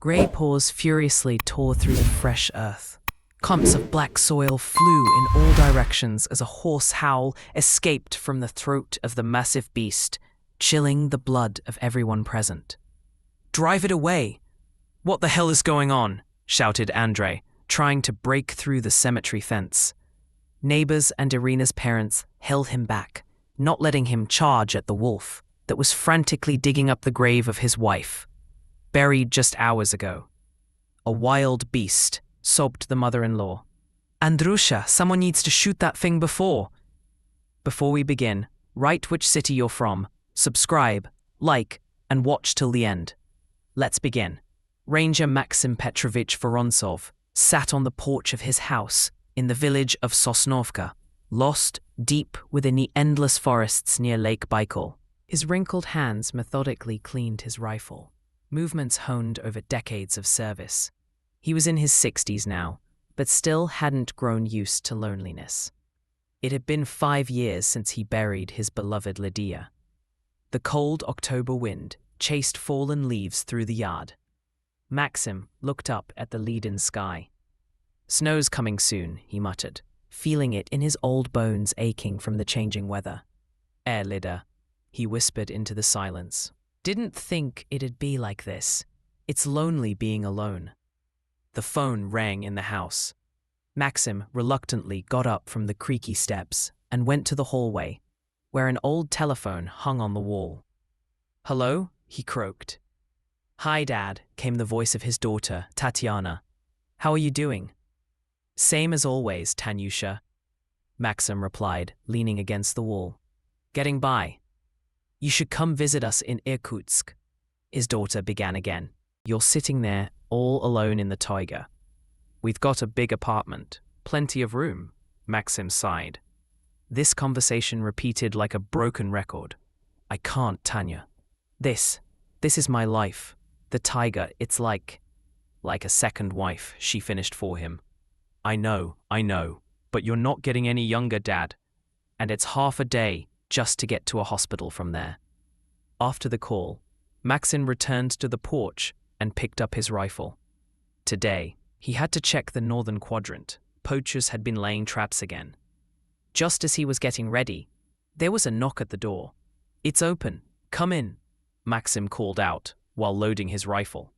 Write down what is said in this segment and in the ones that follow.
Grey paws furiously tore through the fresh earth. Clumps of black soil flew in all directions as a hoarse howl escaped from the throat of the massive beast, chilling the blood of everyone present. "Drive it away! What the hell is going on?" shouted Andre, trying to break through the cemetery fence. Neighbors and Irina's parents held him back, not letting him charge at the wolf that was frantically digging up the grave of his wife, buried just hours ago. "A wild beast," sobbed the mother-in-law. "Andrusha, someone needs to shoot that thing before." Before we begin, write which city you're from, subscribe, like, and watch till the end. Let's begin. Ranger Maxim Petrovich Vorontsov sat on the porch of his house in the village of Sosnovka, lost deep within the endless forests near Lake Baikal. His wrinkled hands methodically cleaned his rifle, movements honed over decades of service. He was in his 60s now, but still hadn't grown used to loneliness. It had been 5 years since he buried his beloved Lydia. The cold October wind chased fallen leaves through the yard. Maxim looked up at the leaden sky. "Snow's coming soon," he muttered, feeling it in his old bones aching from the changing weather. Lida," he whispered into the silence. "Didn't think it'd be like this. It's lonely being alone." The phone rang in the house. Maxim reluctantly got up from the creaky steps and went to the hallway, where an old telephone hung on the wall. "Hello?" he croaked. "Hi, Dad," came the voice of his daughter, Tatiana. "How are you doing?" "Same as always, Tanyusha," Maxim replied, leaning against the wall. "Getting by. You should come visit us in Irkutsk," his daughter began again. "You're sitting there all alone in the taiga." "We've got a big apartment, plenty of room," Maxim sighed. This conversation repeated like a broken record. "I can't, Tanya. This is my life. The taiga, it's like a second wife," she finished for him. I know, but you're not getting any younger, Dad. And it's half a day just to get to a hospital from there." After the call, Maxim returned to the porch and picked up his rifle. Today, he had to check the northern quadrant. Poachers had been laying traps again. Just as he was getting ready, there was a knock at the door. "It's open. Come in," Maxim called out while loading his rifle.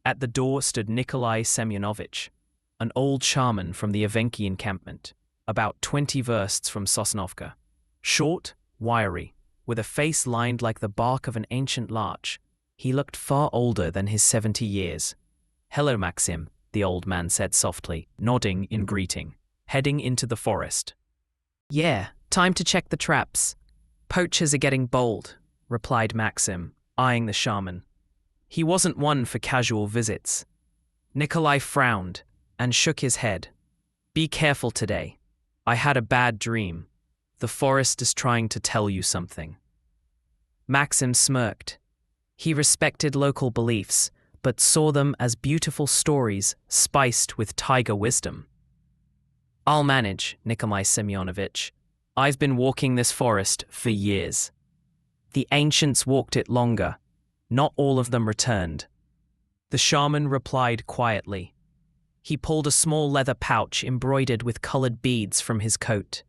At the door stood Nikolai Semyonovich, an old shaman from the Evenki encampment, about 20 versts from Sosnovka. Short, wiry, with a face lined like the bark of an ancient larch, he looked far older than his 70 years. "Hello, Maxim," the old man said softly, nodding in greeting, heading into the forest. "Yeah, time to check the traps. Poachers are getting bold," replied Maxim, eyeing the shaman. He wasn't one for casual visits. Nikolai frowned and shook his head. "Be careful today. I had a bad dream. The forest is trying to tell you something." Maxim smirked. He respected local beliefs, but saw them as beautiful stories spiced with tiger wisdom. "I'll manage, Nikolai Semyonovich. I've been walking this forest for years. The ancients walked it longer. Not all of them returned." The shaman replied quietly. He pulled a small leather pouch embroidered with colored beads from his coat.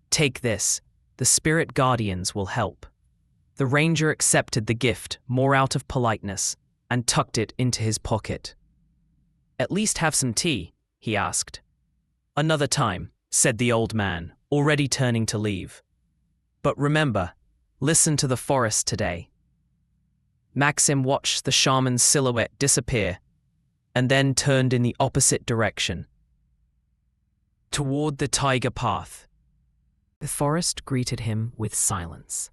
"Take this. The spirit guardians will help." The ranger accepted the gift more out of politeness and tucked it into his pocket. "At least have some tea?" he asked. "Another time," said the old man, already turning to leave. "But remember, listen to the forest today." Maxim watched the shaman's silhouette disappear and then turned in the opposite direction, toward the tiger path. The forest greeted him with silence.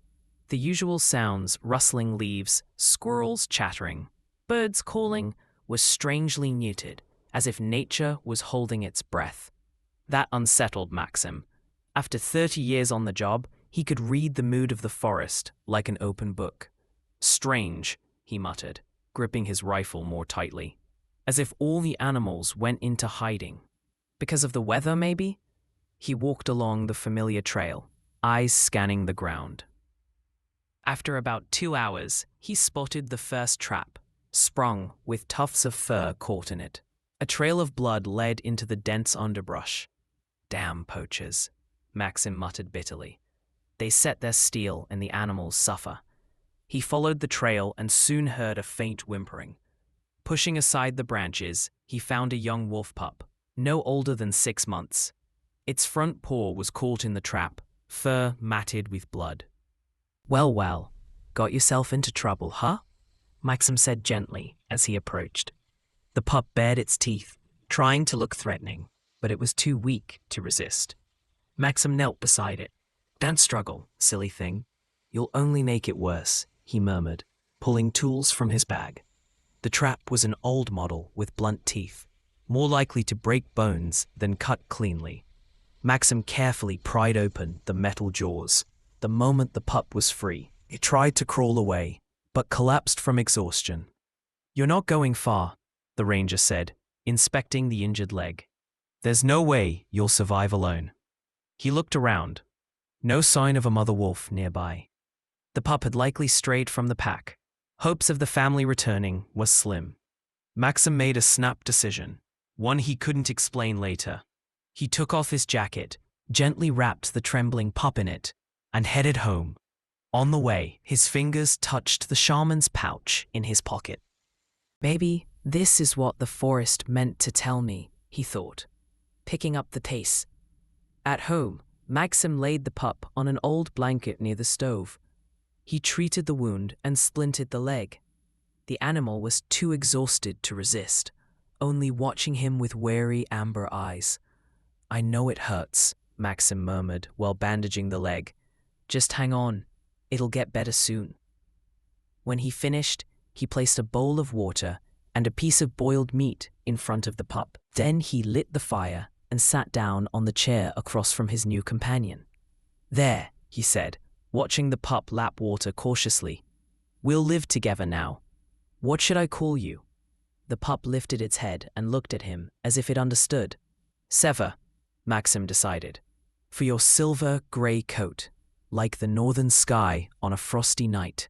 The usual sounds, rustling leaves, squirrels chattering, birds calling, were strangely muted, as if nature was holding its breath. That unsettled Maxim. After 30 years on the job, he could read the mood of the forest like an open book. "Strange," he muttered, gripping his rifle more tightly. "As if all the animals went into hiding. Because of the weather, maybe?" He walked along the familiar trail, eyes scanning the ground. After about 2 hours, he spotted the first trap, sprung with tufts of fur caught in it. A trail of blood led into the dense underbrush. Damn poachers, Maxim muttered bitterly. They set their steel and the animals suffer. He followed the trail and soon heard a faint whimpering. Pushing aside the branches, he found a young wolf pup, no older than 6 months. Its front paw was caught in the trap, fur matted with blood. Well, got yourself into trouble, huh? Maxim said gently as he approached. The pup bared its teeth, trying to look threatening, but it was too weak to resist. Maxim knelt beside it. Don't struggle, silly thing. You'll only make it worse, he murmured, pulling tools from his bag. The trap was an old model with blunt teeth, more likely to break bones than cut cleanly. Maxim carefully pried open the metal jaws. The moment the pup was free, it tried to crawl away, but collapsed from exhaustion. You're not going far, the ranger said, inspecting the injured leg. There's no way you'll survive alone. He looked around. No sign of a mother wolf nearby. The pup had likely strayed from the pack. Hopes of the family returning was slim. Maxim made a snap decision, one he couldn't explain later. He took off his jacket, gently wrapped the trembling pup in it, and headed home. On the way, his fingers touched the shaman's pouch in his pocket. Maybe this is what the forest meant to tell me, he thought, picking up the pace. At home, Maxim laid the pup on an old blanket near the stove. He treated the wound and splinted the leg. The animal was too exhausted to resist, only watching him with wary amber eyes. I know it hurts, Maxim murmured while bandaging the leg. Just hang on, it'll get better soon. When he finished, he placed a bowl of water and a piece of boiled meat in front of the pup. Then he lit the fire and sat down on the chair across from his new companion. There, he said, watching the pup lap water cautiously. We'll live together now. What should I call you? The pup lifted its head and looked at him as if it understood. Sever, Maxim decided, for your silver grey coat, like the northern sky on a frosty night.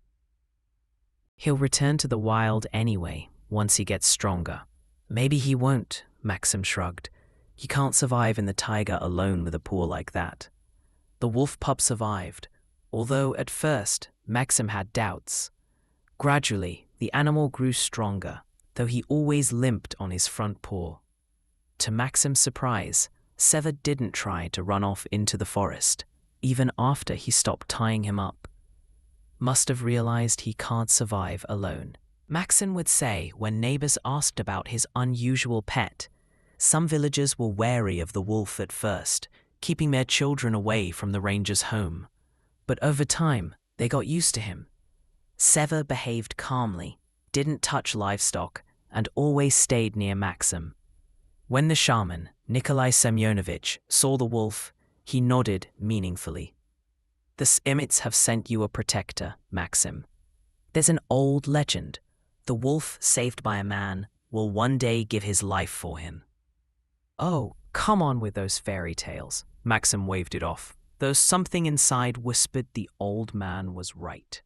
He'll return to the wild anyway, once he gets stronger. Maybe he won't, Maxim shrugged. You can't survive in the taiga alone with a paw like that. The wolf pup survived, although at first Maxim had doubts. Gradually, the animal grew stronger, though he always limped on his front paw. To Maxim's surprise, Sever didn't try to run off into the forest, even after he stopped tying him up. Must have realized he can't survive alone. Maxim would say when neighbors asked about his unusual pet. Some villagers were wary of the wolf at first, keeping their children away from the ranger's home. But over time, they got used to him. Sever behaved calmly, didn't touch livestock, and always stayed near Maxim. When the shaman, Nikolai Semyonovich, saw the wolf, he nodded meaningfully. The Simits have sent you a protector, Maxim. There's an old legend. The wolf saved by a man will one day give his life for him. Oh, come on with those fairy tales. Maxim waved it off, though something inside whispered the old man was right.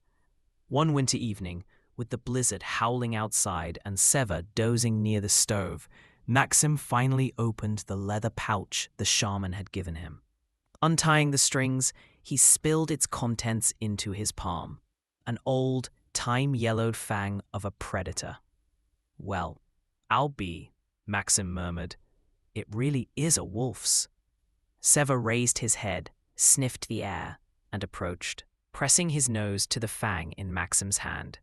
One winter evening, with the blizzard howling outside and Sever dozing near the stove, Maxim finally opened the leather pouch the shaman had given him. Untying the strings, he spilled its contents into his palm, an old, time-yellowed fang of a predator. Well, I'll be, Maxim murmured. It really is a wolf's. Sever raised his head, sniffed the air, and approached, pressing his nose to the fang in Maxim's hand.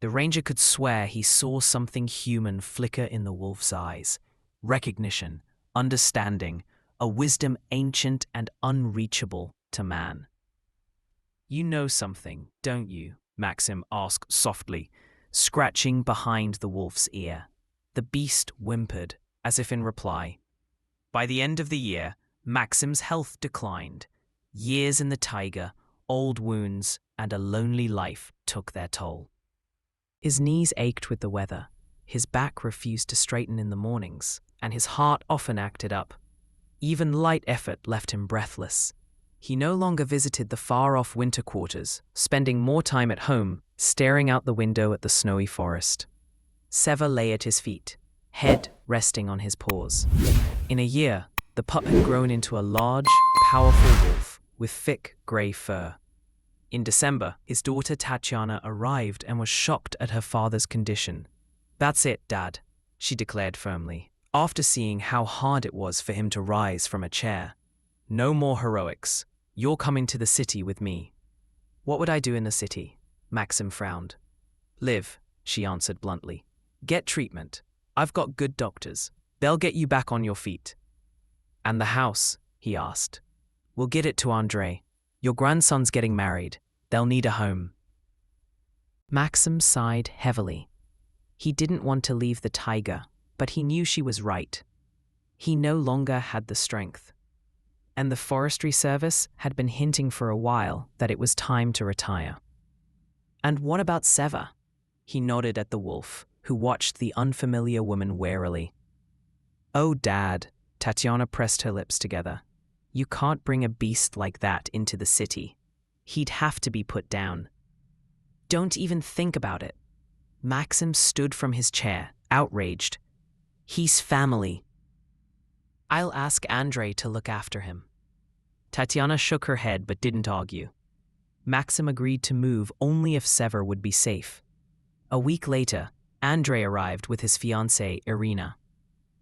The ranger could swear he saw something human flicker in the wolf's eyes. Recognition, understanding, a wisdom ancient and unreachable to man. You know something, don't you? Maxim asked softly, scratching behind the wolf's ear. The beast whimpered, as if in reply. By the end of the year, Maxim's health declined. Years in the taiga, old wounds, and a lonely life took their toll. His knees ached with the weather, his back refused to straighten in the mornings, and his heart often acted up. Even light effort left him breathless. He no longer visited the far-off winter quarters, spending more time at home, staring out the window at the snowy forest. Seva lay at his feet, head resting on his paws. In a year, the pup had grown into a large, powerful wolf with thick grey fur. In December, his daughter Tatiana arrived and was shocked at her father's condition. "That's it, Dad," she declared firmly, after seeing how hard it was for him to rise from a chair. "No more heroics. You're coming to the city with me." "What would I do in the city?" Maxim frowned. "Live," she answered bluntly. "Get treatment. I've got good doctors. They'll get you back on your feet." "And the house?" he asked. "We'll get it to Andre. Your grandson's getting married. They'll need a home." Maxim sighed heavily. He didn't want to leave the taiga, but he knew she was right. He no longer had the strength. And the forestry service had been hinting for a while that it was time to retire. "And what about Seva?" He nodded at the wolf, who watched the unfamiliar woman warily. "Oh, Dad," Tatiana pressed her lips together. "You can't bring a beast like that into the city. He'd have to be put down." "Don't even think about it." Maxim stood from his chair, outraged. "He's family. I'll ask Andre to look after him." Tatiana shook her head but didn't argue. Maxim agreed to move only if Seva would be safe. A week later, Andre arrived with his fiancée, Irina,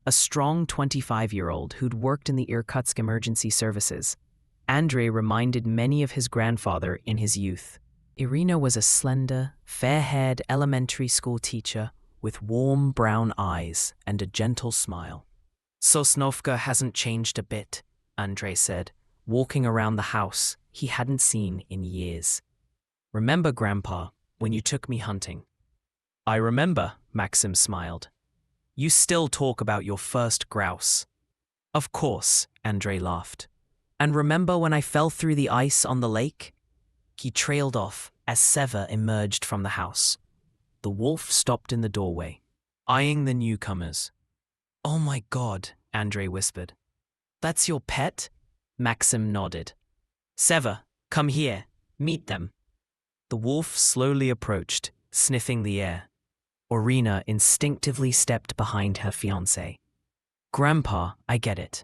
a strong 25-year-old who'd worked in the Irkutsk emergency services. Andre reminded many of his grandfather in his youth. Irina was a slender, fair-haired elementary school teacher with warm brown eyes and a gentle smile. "Sosnovka hasn't changed a bit," Andre said, walking around the house he hadn't seen in years. "Remember, Grandpa, when you took me hunting?" "I remember," Maxim smiled. "You still talk about your first grouse." "Of course," Andre laughed. "And remember when I fell through the ice on the lake?" He trailed off as Seva emerged from the house. The wolf stopped in the doorway, eyeing the newcomers. "Oh my God," Andre whispered. "That's your pet?" Maxim nodded. "Seva, come here. Meet them." The wolf slowly approached, sniffing the air. Irina instinctively stepped behind her fiancé. "Grandpa, I get it.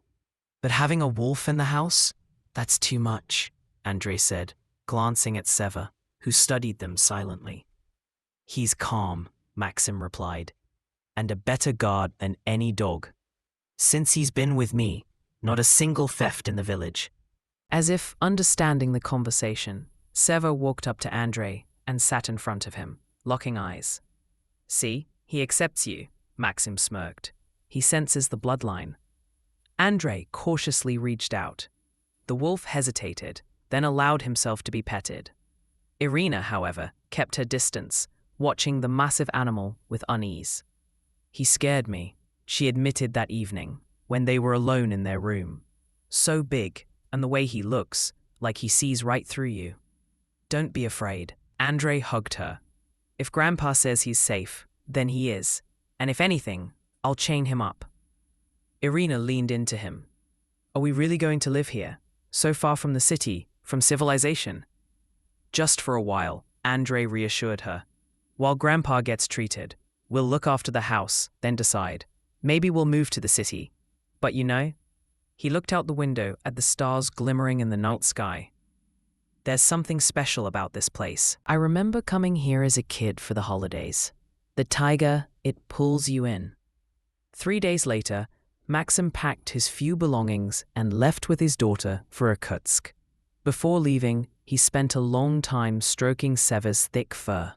But having a wolf in the house? That's too much," Andre said, glancing at Seva, who studied them silently. "He's calm," Maxim replied, "and a better guard than any dog. Since he's been with me, not a single theft in the village." As if understanding the conversation, Seva walked up to Andre and sat in front of him, locking eyes. "See, he accepts you," Maxim smirked. "He senses the bloodline." Andre cautiously reached out. The wolf hesitated, then allowed himself to be petted. Irina, however, kept her distance, watching the massive animal with unease. "He scared me," she admitted that evening, when they were alone in their room. "So big, and the way he looks, like he sees right through you." "Don't be afraid." Andre hugged her. "If Grandpa says he's safe, then he is, and if anything, I'll chain him up." Irina leaned into him. "Are we really going to live here, so far from the city, from civilization?" "Just for a while," Andre reassured her. "While Grandpa gets treated, we'll look after the house, then decide. Maybe we'll move to the city. But you know," he looked out the window at the stars glimmering in the night sky. "There's something special about this place. I remember coming here as a kid for the holidays. The taiga, it pulls you in." 3 days later, Maxim packed his few belongings and left with his daughter for Irkutsk. Before leaving, he spent a long time stroking Seva's thick fur.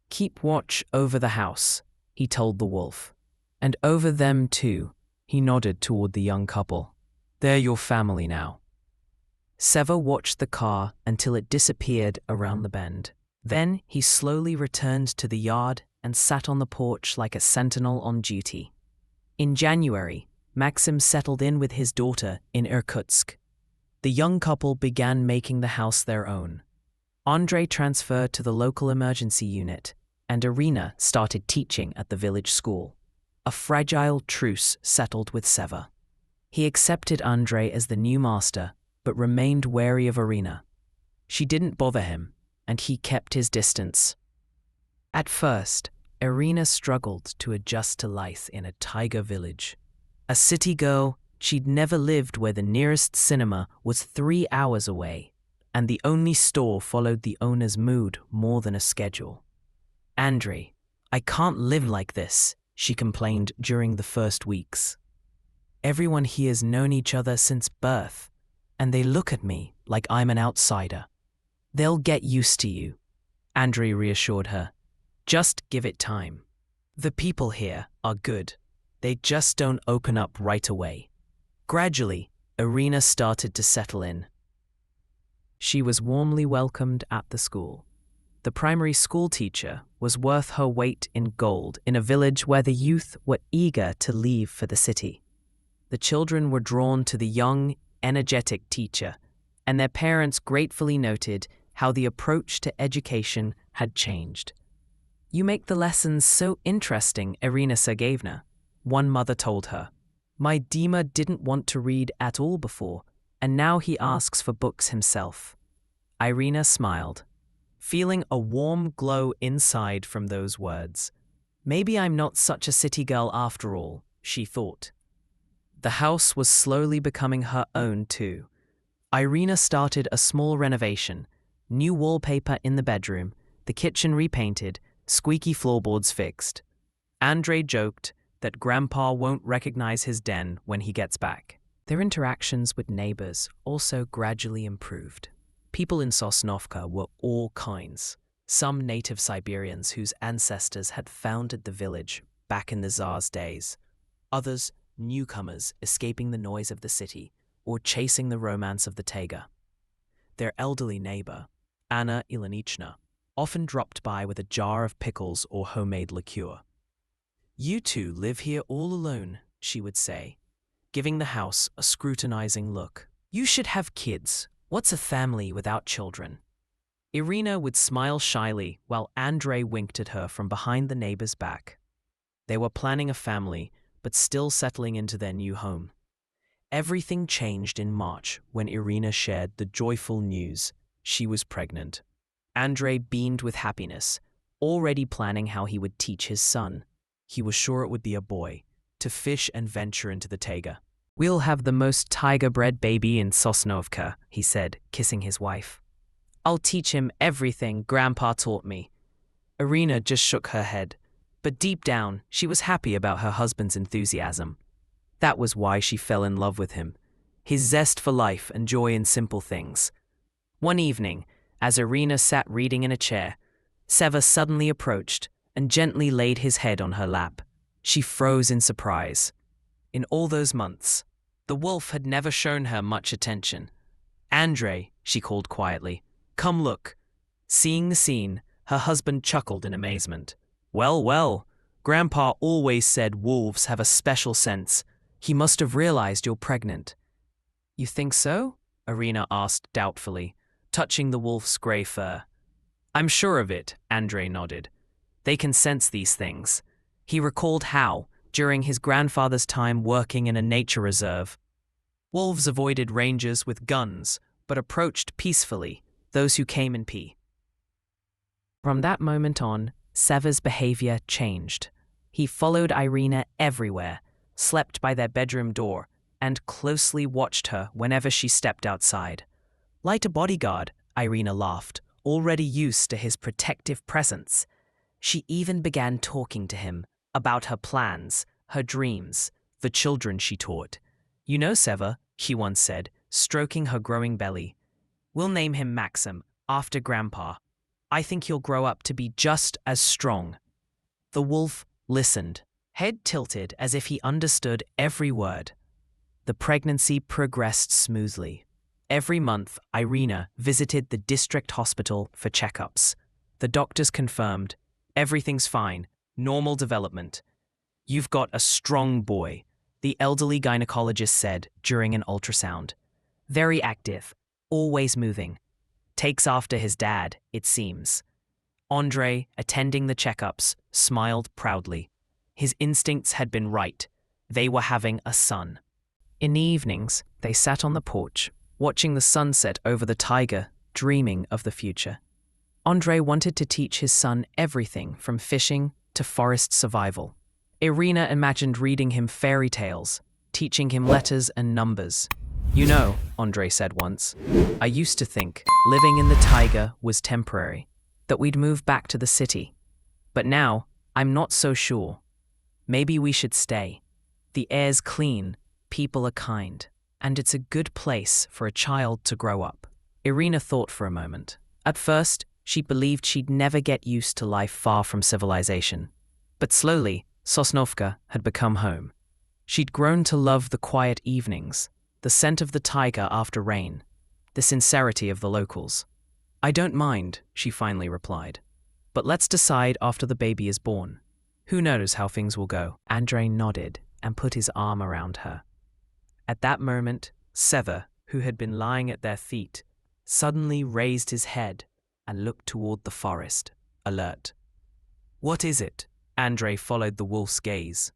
"Keep watch over the house," he told the wolf. "And over them too," he nodded toward the young couple. "They're your family now." Seva watched the car until it disappeared around the bend. Then he slowly returned to the yard and sat on the porch like a sentinel on duty. In January, Maxim settled in with his daughter in Irkutsk. The young couple began making the house their own. Andre transferred to the local emergency unit, and Irina started teaching at the village school. A fragile truce settled with Seva. He accepted Andre as the new master, but remained wary of Irina. She didn't bother him, and he kept his distance. At first, Irina struggled to adjust to life in a taiga village. A city girl, she'd never lived where the nearest cinema was 3 hours away, and the only store followed the owner's mood more than a schedule. "Andrei, I can't live like this," she complained during the first weeks. "Everyone here's known each other since birth, and they look at me like I'm an outsider." "They'll get used to you," Andrei reassured her. "Just give it time. The people here are good. They just don't open up right away." Gradually, Irina started to settle in. She was warmly welcomed at the school. The primary school teacher was worth her weight in gold in a village where the youth were eager to leave for the city. The children were drawn to the young, energetic teacher, and their parents gratefully noted how the approach to education had changed. "You make the lessons so interesting, Irina Sergeyevna," one mother told her. "My Dima didn't want to read at all before, and now he asks for books himself." Irina smiled, feeling a warm glow inside from those words. "Maybe I'm not such a city girl after all," she thought. The house was slowly becoming her own too. Irina started a small renovation, new wallpaper in the bedroom, the kitchen repainted, squeaky floorboards fixed. Andrei joked that Grandpa won't recognize his den when he gets back. Their interactions with neighbors also gradually improved. People in Sosnovka were all kinds. Some native Siberians whose ancestors had founded the village back in the Tsar's days. Others, newcomers escaping the noise of the city or chasing the romance of the taiga. Their elderly neighbor, Anna Ilonichna, often dropped by with a jar of pickles or homemade liqueur. "You two live here all alone," she would say, giving the house a scrutinizing look. "You should have kids. What's a family without children?" Irina would smile shyly while Andrei winked at her from behind the neighbor's back. They were planning a family, but still settling into their new home. Everything changed in March when Irina shared the joyful news she was pregnant. Andrei beamed with happiness, already planning how he would teach his son. He was sure it would be a boy, to fish and venture into the taiga. "We'll have the most tiger-bred baby in Sosnovka," he said, kissing his wife. "I'll teach him everything Grandpa taught me." Irina just shook her head, but deep down, she was happy about her husband's enthusiasm. That was why she fell in love with him, his zest for life and joy in simple things. One evening, as Irina sat reading in a chair, Seva suddenly approached and gently laid his head on her lap. She froze in surprise. In all those months, the wolf had never shown her much attention. "Andrei," she called quietly, "come look." Seeing the scene, her husband chuckled in amazement. "Well, well, Grandpa always said wolves have a special sense. He must have realized you're pregnant." "You think so?" Irina asked doubtfully, touching the wolf's gray fur. "I'm sure of it," Andrei nodded. "They can sense these things." He recalled how, during his grandfather's time working in a nature reserve, wolves avoided rangers with guns, but approached peacefully those who came in peace. From that moment on, Seva's behavior changed. He followed Irina everywhere, slept by their bedroom door, and closely watched her whenever she stepped outside. Like a bodyguard, Irina laughed, already used to his protective presence. She even began talking to him about her plans, her dreams, the children she taught. "You know, Seva," she once said, stroking her growing belly, "we'll name him Maxim, after Grandpa. I think he'll grow up to be just as strong." The wolf listened, head tilted as if he understood every word. The pregnancy progressed smoothly. Every month, Irina visited the district hospital for checkups. The doctors confirmed, "Everything's fine, normal development. You've got a strong boy," the elderly gynecologist said during an ultrasound. "Very active, always moving. Takes after his dad, it seems." Andrei, attending the checkups, smiled proudly. His instincts had been right. They were having a son. In the evenings, they sat on the porch, watching the sunset over the taiga, dreaming of the future. Andrei wanted to teach his son everything from fishing, to forest survival. Irina imagined reading him fairy tales, teaching him letters and numbers. You know, Andrei said once, I used to think living in the taiga was temporary, that we'd move back to the city. But now, I'm not so sure. Maybe we should stay. The air's clean, people are kind, and it's a good place for a child to grow up. Irina thought for a moment. At first, she believed she'd never get used to life far from civilization. But slowly, Sosnovka had become home. She'd grown to love the quiet evenings, the scent of the taiga after rain, the sincerity of the locals. I don't mind, she finally replied. But let's decide after the baby is born. Who knows how things will go? Andrei nodded and put his arm around her. At that moment, Sever, who had been lying at their feet, suddenly raised his head and looked toward the forest, alert. What is it? Andrei followed the wolf's gaze.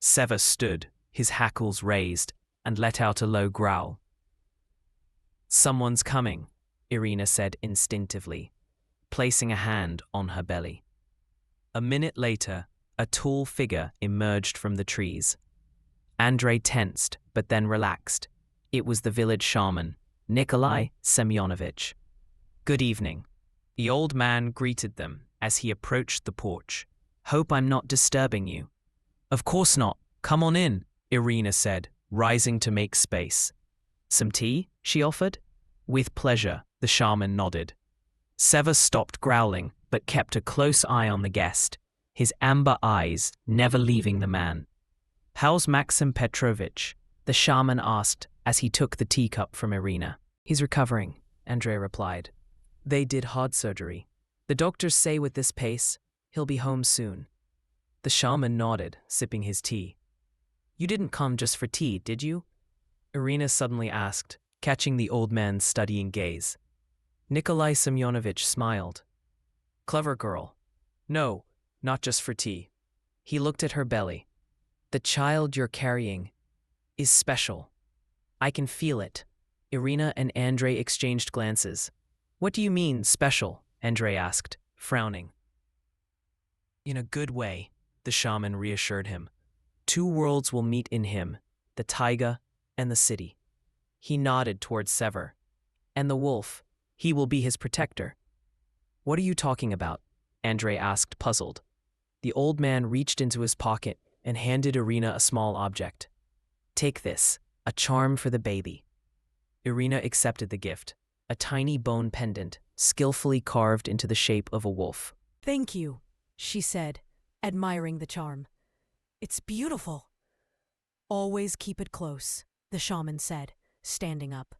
Sever stood, his hackles raised, and let out a low growl. Someone's coming, Irina said instinctively, placing a hand on her belly. A minute later, a tall figure emerged from the trees. Andrei tensed, but then relaxed. It was the village shaman, Nikolai Semyonovich. Good evening. The old man greeted them as he approached the porch. Hope I'm not disturbing you. Of course not. Come on in, Irina said, rising to make space. Some tea? She offered. With pleasure, the shaman nodded. Sever stopped growling, but kept a close eye on the guest, his amber eyes never leaving the man. How's Maxim Petrovich? The shaman asked as he took the teacup from Irina. He's recovering, Andrei replied. They did heart surgery. The doctors say with this pace, he'll be home soon. The shaman nodded, sipping his tea. You didn't come just for tea, did you? Irina suddenly asked, catching the old man's studying gaze. Nikolai Semyonovich smiled. Clever girl. No, not just for tea. He looked at her belly. The child you're carrying is special. I can feel it. Irina and Andrei exchanged glances. What do you mean, special? Andrei asked, frowning. In a good way, the shaman reassured him. Two worlds will meet in him, the taiga and the city. He nodded towards Sever. And the wolf, he will be his protector. What are you talking about? Andrei asked, puzzled. The old man reached into his pocket and handed Irina a small object. Take this, a charm for the baby. Irina accepted the gift, a tiny bone pendant, skillfully carved into the shape of a wolf. Thank you, she said, admiring the charm. It's beautiful. Always keep it close, the shaman said, standing up.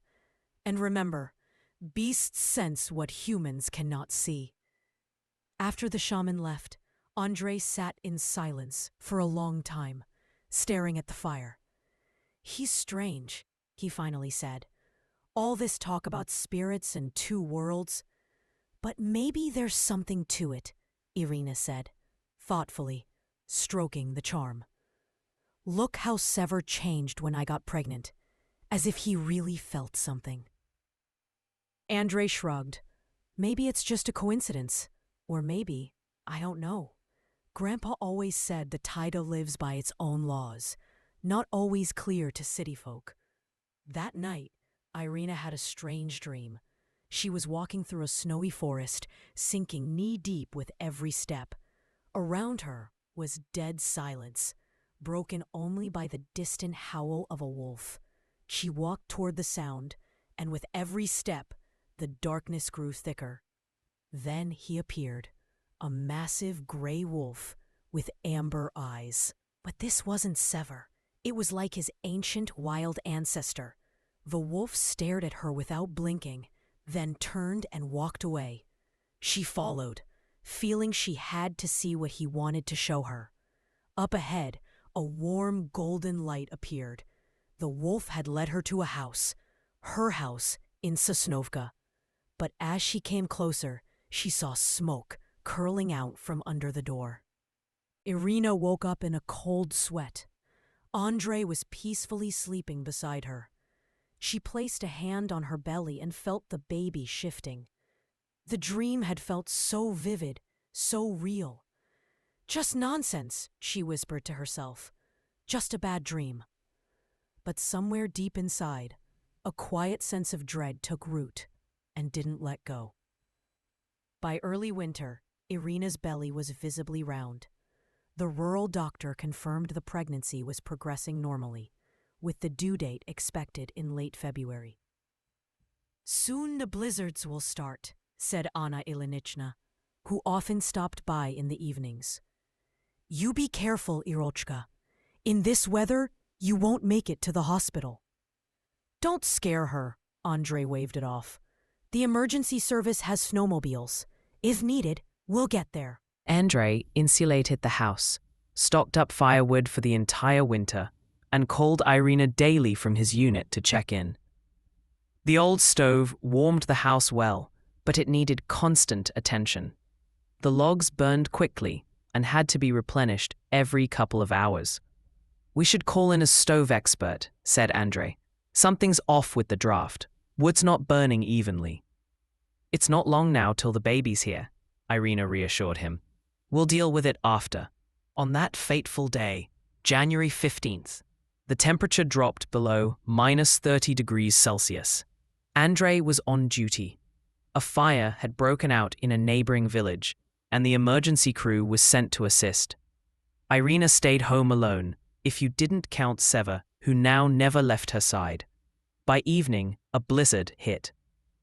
And remember, beasts sense what humans cannot see. After the shaman left, Andrei sat in silence for a long time, staring at the fire. He's strange, he finally said. All this talk about spirits and two worlds. But maybe there's something to it, Irina said, thoughtfully, stroking the charm. Look how Sever changed when I got pregnant, as if he really felt something. Andrei shrugged. Maybe it's just a coincidence. Or maybe, I don't know. Grandpa always said the taiga lives by its own laws, not always clear to city folk. That night, Irina had a strange dream. She was walking through a snowy forest, sinking knee-deep with every step. Around her was dead silence, broken only by the distant howl of a wolf. She walked toward the sound, and with every step, the darkness grew thicker. Then he appeared, a massive gray wolf with amber eyes. But this wasn't Sever. It was like his ancient wild ancestor. The wolf stared at her without blinking, then turned and walked away. She followed, feeling she had to see what he wanted to show her. Up ahead, a warm golden light appeared. The wolf had led her to a house, her house in Sosnovka. But as she came closer, she saw smoke curling out from under the door. Irina woke up in a cold sweat. Andrei was peacefully sleeping beside her. She placed a hand on her belly and felt the baby shifting. The dream had felt so vivid, so real. Just nonsense, she whispered to herself. Just a bad dream. But somewhere deep inside, a quiet sense of dread took root and didn't let go. By early winter, Irina's belly was visibly round. The rural doctor confirmed the pregnancy was progressing normally, with the due date expected in late February. Soon the blizzards will start, said Anna Ilinichna, who often stopped by in the evenings. You be careful, Irochka. In this weather, you won't make it to the hospital. Don't scare her, Andrei waved it off. The emergency service has snowmobiles. If needed, we'll get there. Andrei insulated the house, stocked up firewood for the entire winter, and called Irina daily from his unit to check in. The old stove warmed the house well, but it needed constant attention. The logs burned quickly and had to be replenished every couple of hours. We should call in a stove expert, said Andrei. Something's off with the draft. Wood's not burning evenly. It's not long now till the baby's here, Irina reassured him. We'll deal with it after. On that fateful day, January 15th, the temperature dropped below -30 degrees Celsius. Andrei was on duty. A fire had broken out in a neighboring village, and the emergency crew was sent to assist. Irina stayed home alone, if you didn't count Seva, who now never left her side. By evening, a blizzard hit.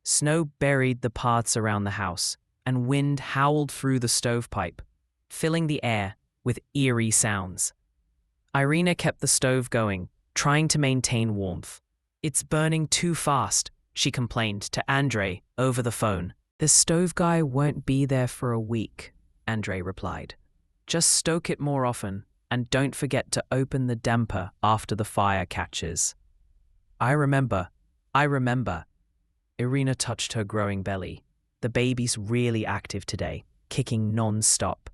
Snow buried the paths around the house, and wind howled through the stovepipe, filling the air with eerie sounds. Irina kept the stove going, trying to maintain warmth. It's burning too fast, she complained to Andrei over the phone. The stove guy won't be there for a week, Andrei replied. Just stoke it more often, and don't forget to open the damper after the fire catches. I remember. Irina touched her growing belly. The baby's really active today, kicking non-stop.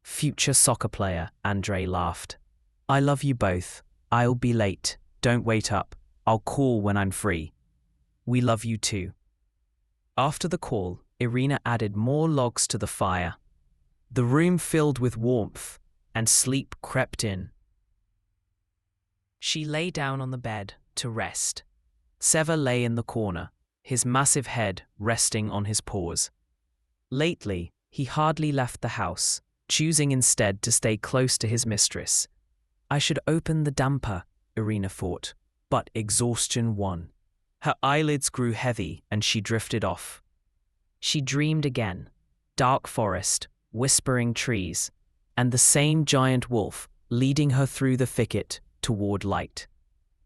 Future soccer player, Andrei laughed. I love you both. I'll be late. Don't wait up. I'll call when I'm free. We love you too. After the call, Irina added more logs to the fire. The room filled with warmth, and sleep crept in. She lay down on the bed to rest. Seva lay in the corner, his massive head resting on his paws. Lately, he hardly left the house, choosing instead to stay close to his mistress. I should open the damper, Irina thought, but exhaustion won. Her eyelids grew heavy and she drifted off. She dreamed again. Dark forest, whispering trees, and the same giant wolf leading her through the thicket toward light.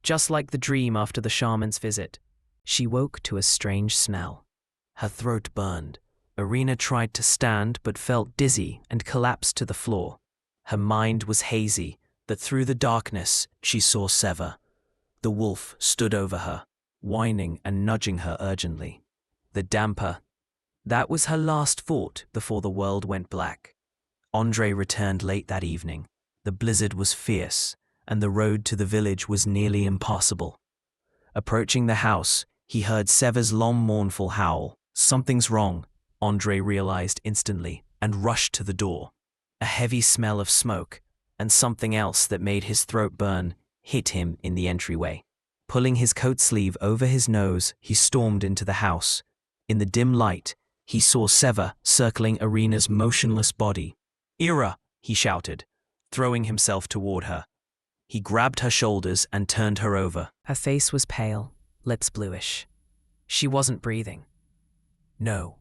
Just like the dream after the shaman's visit, she woke to a strange smell. Her throat burned. Irina tried to stand but felt dizzy and collapsed to the floor. Her mind was hazy, but through the darkness she saw Seva. The wolf stood over her, whining and nudging her urgently. The damper. That was her last thought before the world went black. Andrei returned late that evening. The blizzard was fierce, and the road to the village was nearly impassable. Approaching the house, he heard Seva's long mournful howl. Something's wrong, Andrei realized instantly, and rushed to the door. A heavy smell of smoke, and something else that made his throat burn, hit him in the entryway. Pulling his coat sleeve over his nose, he stormed into the house. In the dim light, he saw Seva circling Irina's motionless body. "Ira!" he shouted, throwing himself toward her. He grabbed her shoulders and turned her over. Her face was pale, lips bluish. She wasn't breathing. No,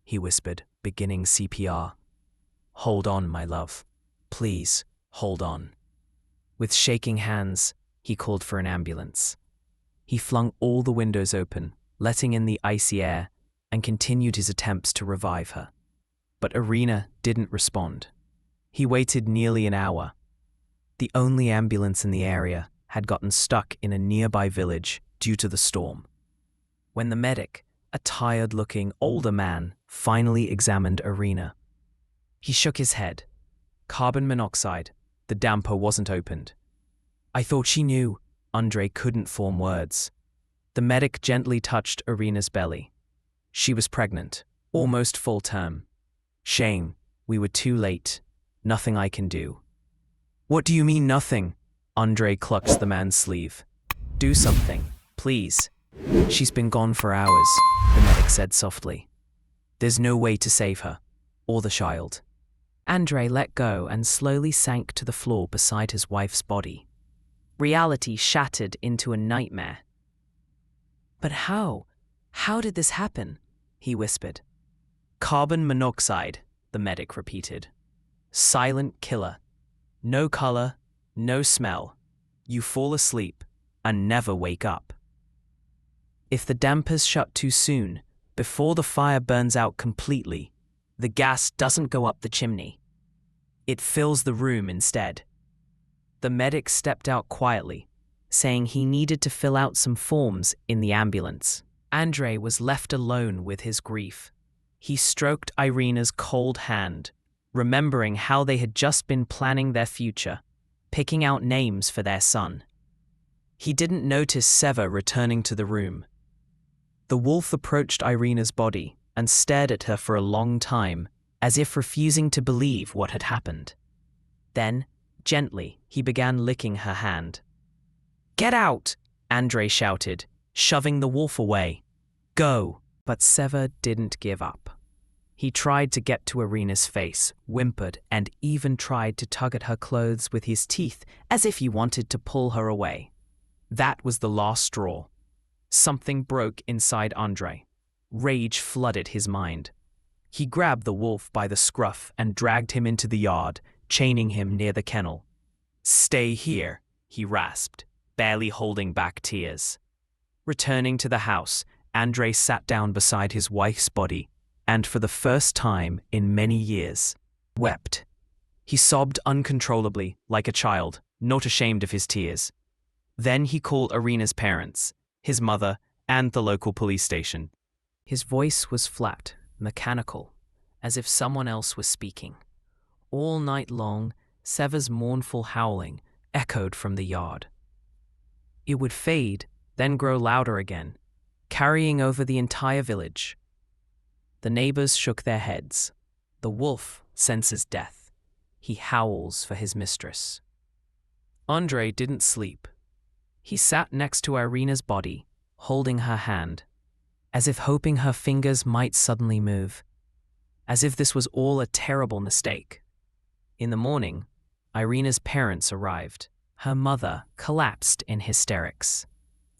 he whispered, beginning CPR. Hold on, my love. Please, hold on. With shaking hands, he called for an ambulance. He flung all the windows open, letting in the icy air, and continued his attempts to revive her. But Irina didn't respond. He waited nearly an hour. The only ambulance in the area had gotten stuck in a nearby village due to the storm. When the medic, a tired-looking older man, finally examined Irina, he shook his head. Carbon monoxide. The damper wasn't opened. I thought she knew. Andrei couldn't form words. The medic gently touched Irina's belly. She was pregnant, almost full term. Shame, We were too late. Nothing I can do. What do you mean nothing? Andre clutched the man's sleeve. Do something, please. She's been gone for hours, the medic said softly. There's no way to save her, or the child. Andre let go and slowly sank to the floor beside his wife's body. Reality shattered into a nightmare. But how? How did this happen? He whispered. Carbon monoxide, the medic repeated. Silent killer. No color, no smell. You fall asleep and never wake up. If the dampers shut too soon, before the fire burns out completely, the gas doesn't go up the chimney. It fills the room instead. The medic stepped out quietly, saying he needed to fill out some forms in the ambulance. Andre was left alone with his grief. He stroked Irina's cold hand, remembering how they had just been planning their future, picking out names for their son. He didn't notice Seva returning to the room. The wolf approached Irina's body and stared at her for a long time, as if refusing to believe what had happened. Then, gently, he began licking her hand. Get out! Andre shouted, shoving the wolf away. Go! But Seva didn't give up. He tried to get to Irina's face, whimpered, and even tried to tug at her clothes with his teeth as if he wanted to pull her away. That was the last straw. Something broke inside Andre. Rage flooded his mind. He grabbed the wolf by the scruff and dragged him into the yard, chaining him near the kennel. Stay here, he rasped, barely holding back tears. Returning to the house, Andre sat down beside his wife's body and, for the first time in many years, wept. He sobbed uncontrollably, like a child, not ashamed of his tears. Then he called Irina's parents, his mother, and the local police station. His voice was flat, mechanical, as if someone else was speaking. All night long, Seva's mournful howling echoed from the yard. It would fade, then grow louder again, carrying over the entire village. The neighbors shook their heads. The wolf senses death. He howls for his mistress. Andre didn't sleep. He sat next to Irina's body, holding her hand, as if hoping her fingers might suddenly move, as if this was all a terrible mistake. In the morning, Irina's parents arrived. Her mother collapsed in hysterics.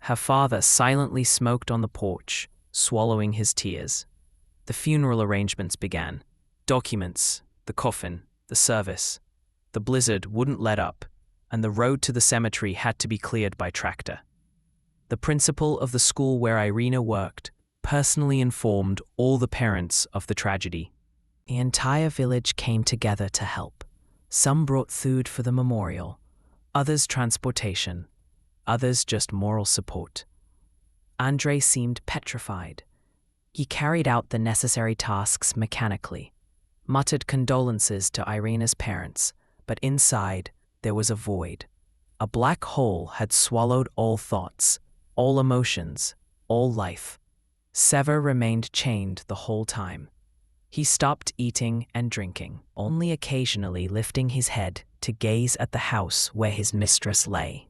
Her father silently smoked on the porch, swallowing his tears. The funeral arrangements began. Documents, the coffin, the service. The blizzard wouldn't let up, and the road to the cemetery had to be cleared by tractor. The principal of the school where Irina worked personally informed all the parents of the tragedy. The entire village came together to help. Some brought food for the memorial, others transportation, others just moral support. Andre seemed petrified. He carried out the necessary tasks mechanically, muttered condolences to Irina's parents, but inside there was a void. A black hole had swallowed all thoughts, all emotions, all life. Seva remained chained the whole time. He stopped eating and drinking, only occasionally lifting his head to gaze at the house where his mistress lay.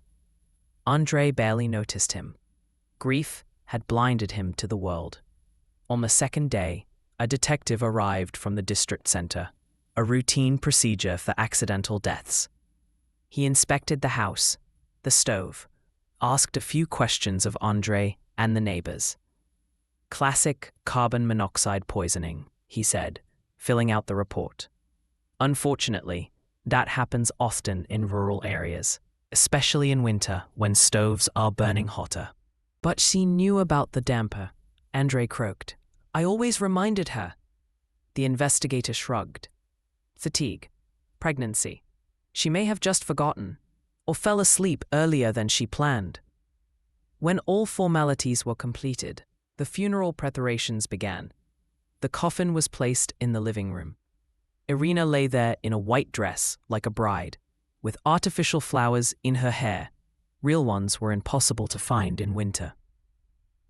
Andre barely noticed him. Grief had blinded him to the world. On the second day, a detective arrived from the district center, a routine procedure for accidental deaths. He inspected the house, the stove, asked a few questions of Andre and the neighbors. Classic carbon monoxide poisoning, he said, filling out the report. Unfortunately, that happens often in rural areas, especially in winter when stoves are burning hotter. But she knew about the damper, Andre croaked. I always reminded her. The investigator shrugged. Fatigue. Pregnancy. She may have just forgotten, or fell asleep earlier than she planned. When all formalities were completed, the funeral preparations began. The coffin was placed in the living room. Irina lay there in a white dress, like a bride, with artificial flowers in her hair. Real ones were impossible to find in winter.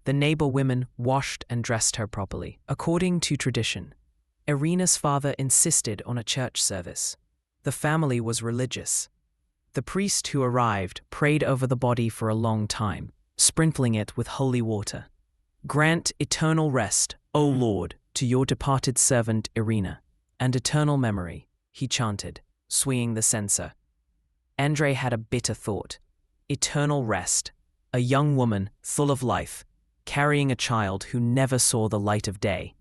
The neighbor women washed and dressed her properly, according to tradition. Irina's father insisted on a church service. The family was religious. The priest who arrived prayed over the body for a long time, sprinkling it with holy water. "Grant eternal rest, O Lord, to your departed servant Irina, and eternal memory," he chanted, swinging the censer. Andrei had a bitter thought. Eternal rest. A young woman, full of life, carrying a child who never saw the light of day.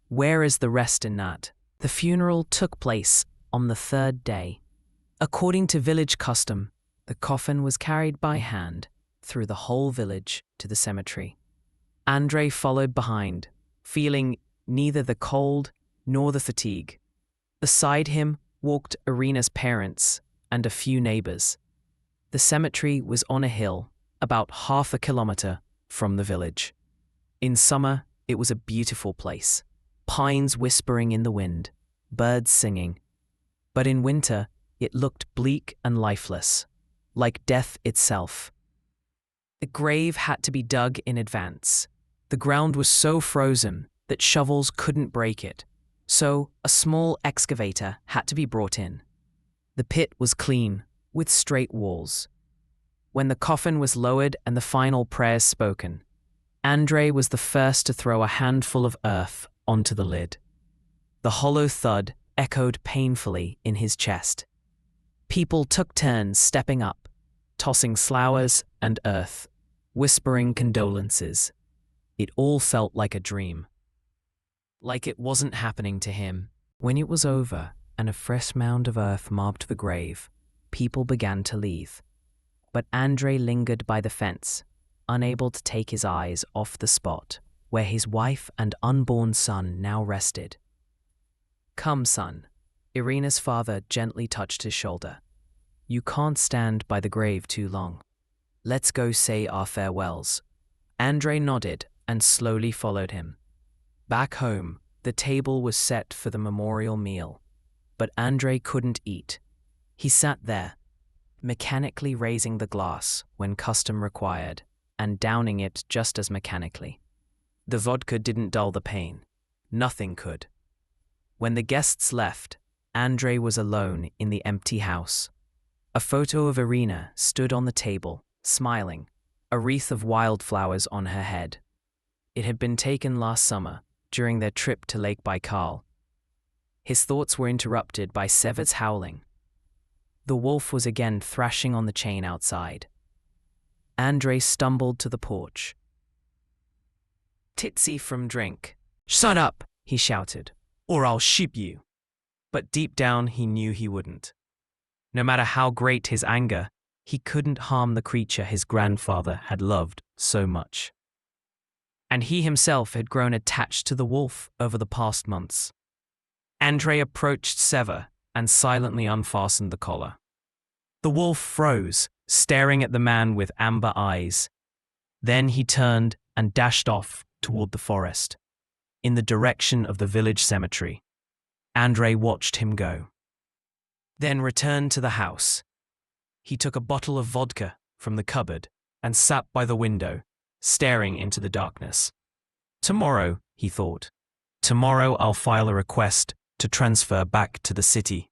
Where is the rest in that? The funeral took place on the third day. According to village custom, the coffin was carried by hand through the whole village to the cemetery. Andrei followed behind, feeling neither the cold nor the fatigue. Beside him walked Irina's parents and a few neighbors. The cemetery was on a hill, about half a kilometer from the village. In summer, it was a beautiful place. Pines whispering in the wind, birds singing. But in winter, it looked bleak and lifeless, like death itself. The grave had to be dug in advance. The ground was so frozen that shovels couldn't break it, so a small excavator had to be brought in. The pit was clean, with straight walls. When the coffin was lowered and the final prayers spoken, Andrei was the first to throw a handful of earth onto the lid. The hollow thud echoed painfully in his chest. People took turns stepping up, tossing flowers and earth, whispering condolences. It all felt like a dream. Like it wasn't happening to him. When it was over and a fresh mound of earth marked the grave, people began to leave. But Andrei lingered by the fence, unable to take his eyes off the spot where his wife and unborn son now rested. "Come, son," Irina's father gently touched his shoulder. "You can't stand by the grave too long. Let's go say our farewells." Andrei nodded and slowly followed him. Back home, the table was set for the memorial meal, but Andrei couldn't eat. He sat there, mechanically raising the glass when custom required, and downing it just as mechanically. The vodka didn't dull the pain. Nothing could. When the guests left, Andrei was alone in the empty house. A photo of Irina stood on the table, smiling, a wreath of wildflowers on her head. It had been taken last summer, during their trip to Lake Baikal. His thoughts were interrupted by Sever's howling. The wolf was again thrashing on the chain outside. Andrei stumbled to the porch. "Tipsy from drink." "Shut up," he shouted, "or I'll shoot you." But deep down he knew he wouldn't. No matter how great his anger, he couldn't harm the creature his grandfather had loved so much. And he himself had grown attached to the wolf over the past months. Andrei approached Sever and silently unfastened the collar. The wolf froze, staring at the man with amber eyes. Then he turned and dashed off toward the forest, in the direction of the village cemetery. Andrei watched him go, then returned to the house. He took a bottle of vodka from the cupboard and sat by the window, staring into the darkness. Tomorrow, he thought, tomorrow I'll file a request to transfer back to the city.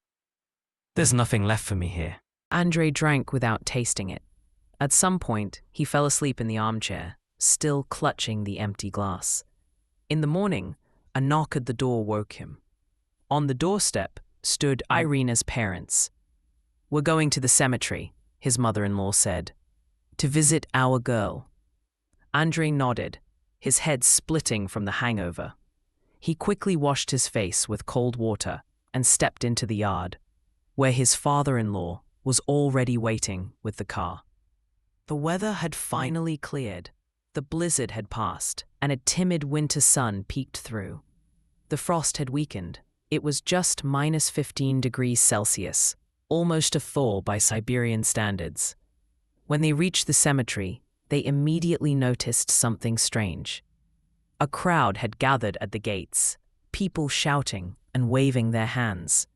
There's nothing left for me here. Andrei drank without tasting it. At some point, he fell asleep in the armchair, still clutching the empty glass. In the morning, a knock at the door woke him. On the doorstep stood Irina's parents. "We're going to the cemetery," his mother-in-law said, "to visit our girl." Andrei nodded, his head splitting from the hangover. He quickly washed his face with cold water and stepped into the yard, where his father-in-law was already waiting with the car. The weather had finally cleared. The blizzard had passed, and a timid winter sun peeked through. The frost had weakened. It was just minus 15 degrees Celsius, almost a thaw by Siberian standards. When they reached the cemetery, they immediately noticed something strange. A crowd had gathered at the gates, people shouting and waving their hands.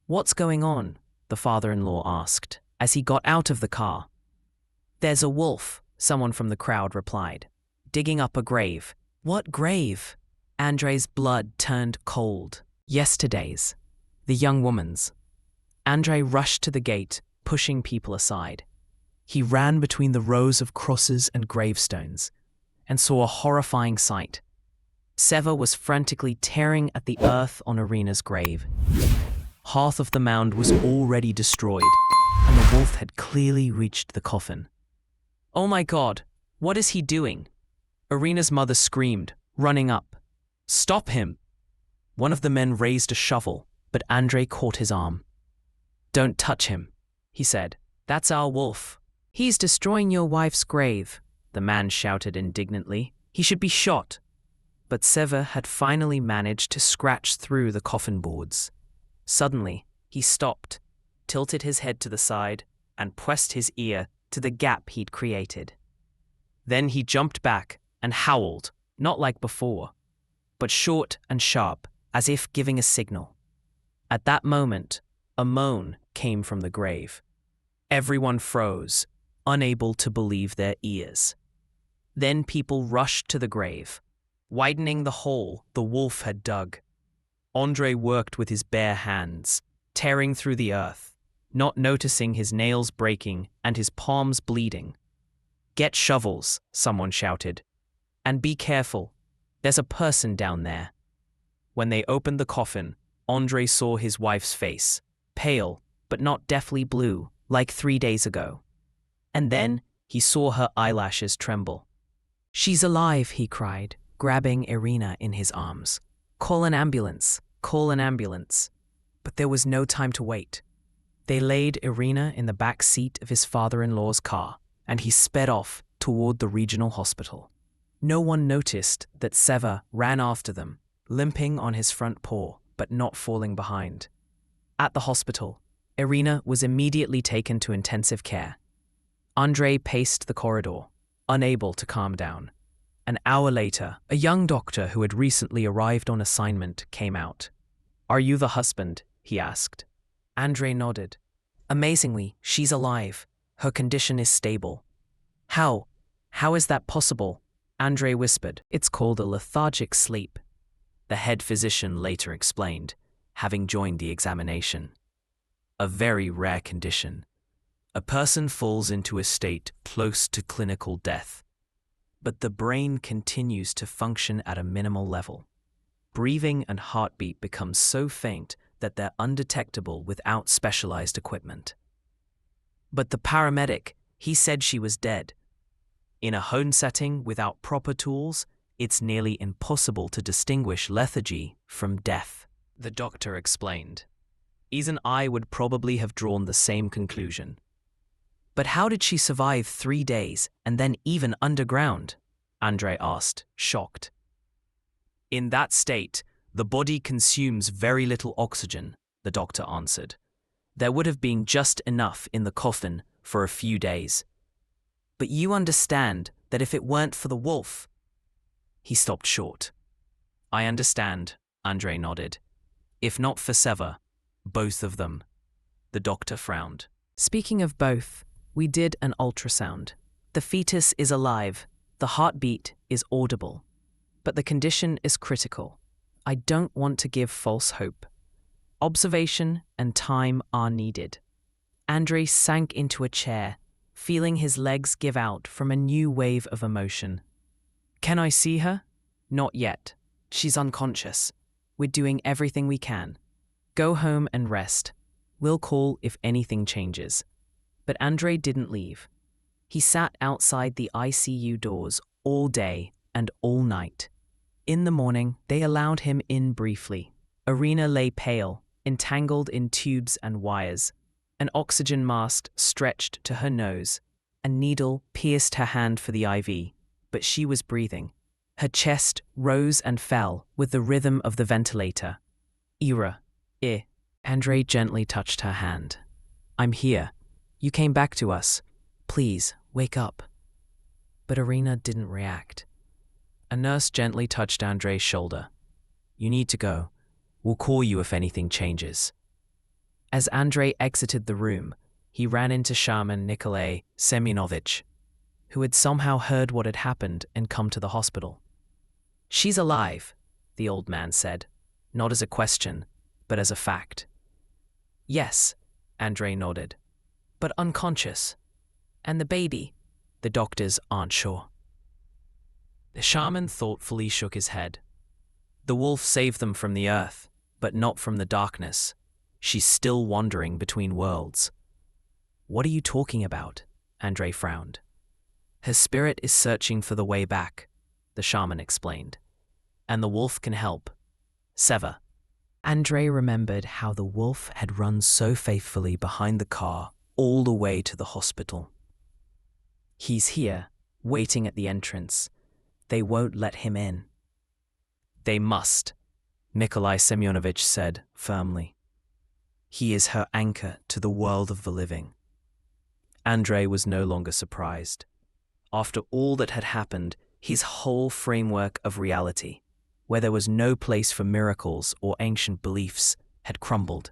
"What's going on?" the father-in-law asked, as he got out of the car. "There's a wolf," someone from the crowd replied, "digging up a grave." "What grave?" Andrei's blood turned cold. Yesterday's. The young woman's. Andrei rushed to the gate, pushing people aside. He ran between the rows of crosses and gravestones and saw a horrifying sight. Seva was frantically tearing at the earth on Irina's grave. Half of the mound was already destroyed, and the wolf had clearly reached the coffin. "Oh my God, what is he doing?" Irina's mother screamed, running up. "Stop him!" One of the men raised a shovel, but Andrei caught his arm. "Don't touch him," he said. "That's our wolf." "He's destroying your wife's grave," the man shouted indignantly. "He should be shot." But Seva had finally managed to scratch through the coffin boards. Suddenly, he stopped, tilted his head to the side, and pressed his ear to the gap he'd created. Then he jumped back and howled, not like before, but short and sharp, as if giving a signal. At that moment, a moan came from the grave. Everyone froze, unable to believe their ears. Then people rushed to the grave, widening the hole the wolf had dug. Andrei worked with his bare hands, tearing through the earth, not noticing his nails breaking and his palms bleeding. "Get shovels," someone shouted. "And be careful. There's a person down there." When they opened the coffin, Andrei saw his wife's face, pale but not deathly blue, like 3 days ago. And then he saw her eyelashes tremble. "She's alive," he cried, grabbing Irina in his arms. "Call an ambulance, call an ambulance." But there was no time to wait. They laid Irina in the back seat of his father-in-law's car, and he sped off toward the regional hospital. No one noticed that Seva ran after them, limping on his front paw, but not falling behind. At the hospital, Irina was immediately taken to intensive care. Andrei paced the corridor, unable to calm down. An hour later, a young doctor who had recently arrived on assignment came out. "Are you the husband?" he asked. Andrei nodded. "Amazingly, she's alive. Her condition is stable." How? How is that possible?" Andrei whispered. "It's called a lethargic sleep," the head physician later explained, having joined the examination. "A very rare condition. A person falls into a state close to clinical death, but the brain continues to function at a minimal level. Breathing and heartbeat become so faint that they're undetectable without specialized equipment." But the paramedic, he said she was dead. In a home setting without proper tools, it's nearly impossible to distinguish lethargy from death, the doctor explained. Even I would probably have drawn the same conclusion. "But how did she survive 3 days and then even underground?" Andrei asked, shocked. "In that state, the body consumes very little oxygen," the doctor answered. "There would have been just enough in the coffin for a few days." "But you understand that if it weren't for the wolf—" He stopped short. "I understand," Andrei nodded. "If not for Seva, both of them." The doctor frowned. "Speaking of both, we did an ultrasound. The fetus is alive, the heartbeat is audible, but the condition is critical. I don't want to give false hope. Observation and time are needed." Andrei sank into a chair, feeling his legs give out from a new wave of emotion. "Can I see her?" "Not yet. She's unconscious. We're doing everything we can. Go home and rest. We'll call if anything changes." But Andrei didn't leave. He sat outside the ICU doors all day and all night. In the morning, they allowed him in briefly. Irina lay pale, entangled in tubes and wires. An oxygen mask stretched to her nose. A needle pierced her hand for the IV, but she was breathing. Her chest rose and fell with the rhythm of the ventilator. "Ira, Andrei gently touched her hand. "I'm here. You came back to us. Please, wake up." But Irina didn't react. A nurse gently touched Andrei's shoulder. "You need to go. We'll call you if anything changes." As Andrei exited the room, he ran into Shaman Nikolay Semyonovich, who had somehow heard what had happened and come to the hospital. "She's alive," the old man said. not as a question, but as a fact. Yes, Andre nodded, but unconscious. And the baby? The doctors aren't sure. The shaman thoughtfully shook his head. The wolf saved them from the earth, but not from the darkness. She's still wandering between worlds. What are you talking about? Andre frowned. Her spirit is searching for the way back, the shaman explained. And the wolf can help. Sever. Andre remembered how the wolf had run so faithfully behind the car all the way to the hospital. He's here, waiting at the entrance. They won't let him in. They must, Nikolai Semyonovich said firmly. He is her anchor to the world of the living. Andre was no longer surprised. After all that had happened, his whole framework of reality, where there was no place for miracles or ancient beliefs, had crumbled.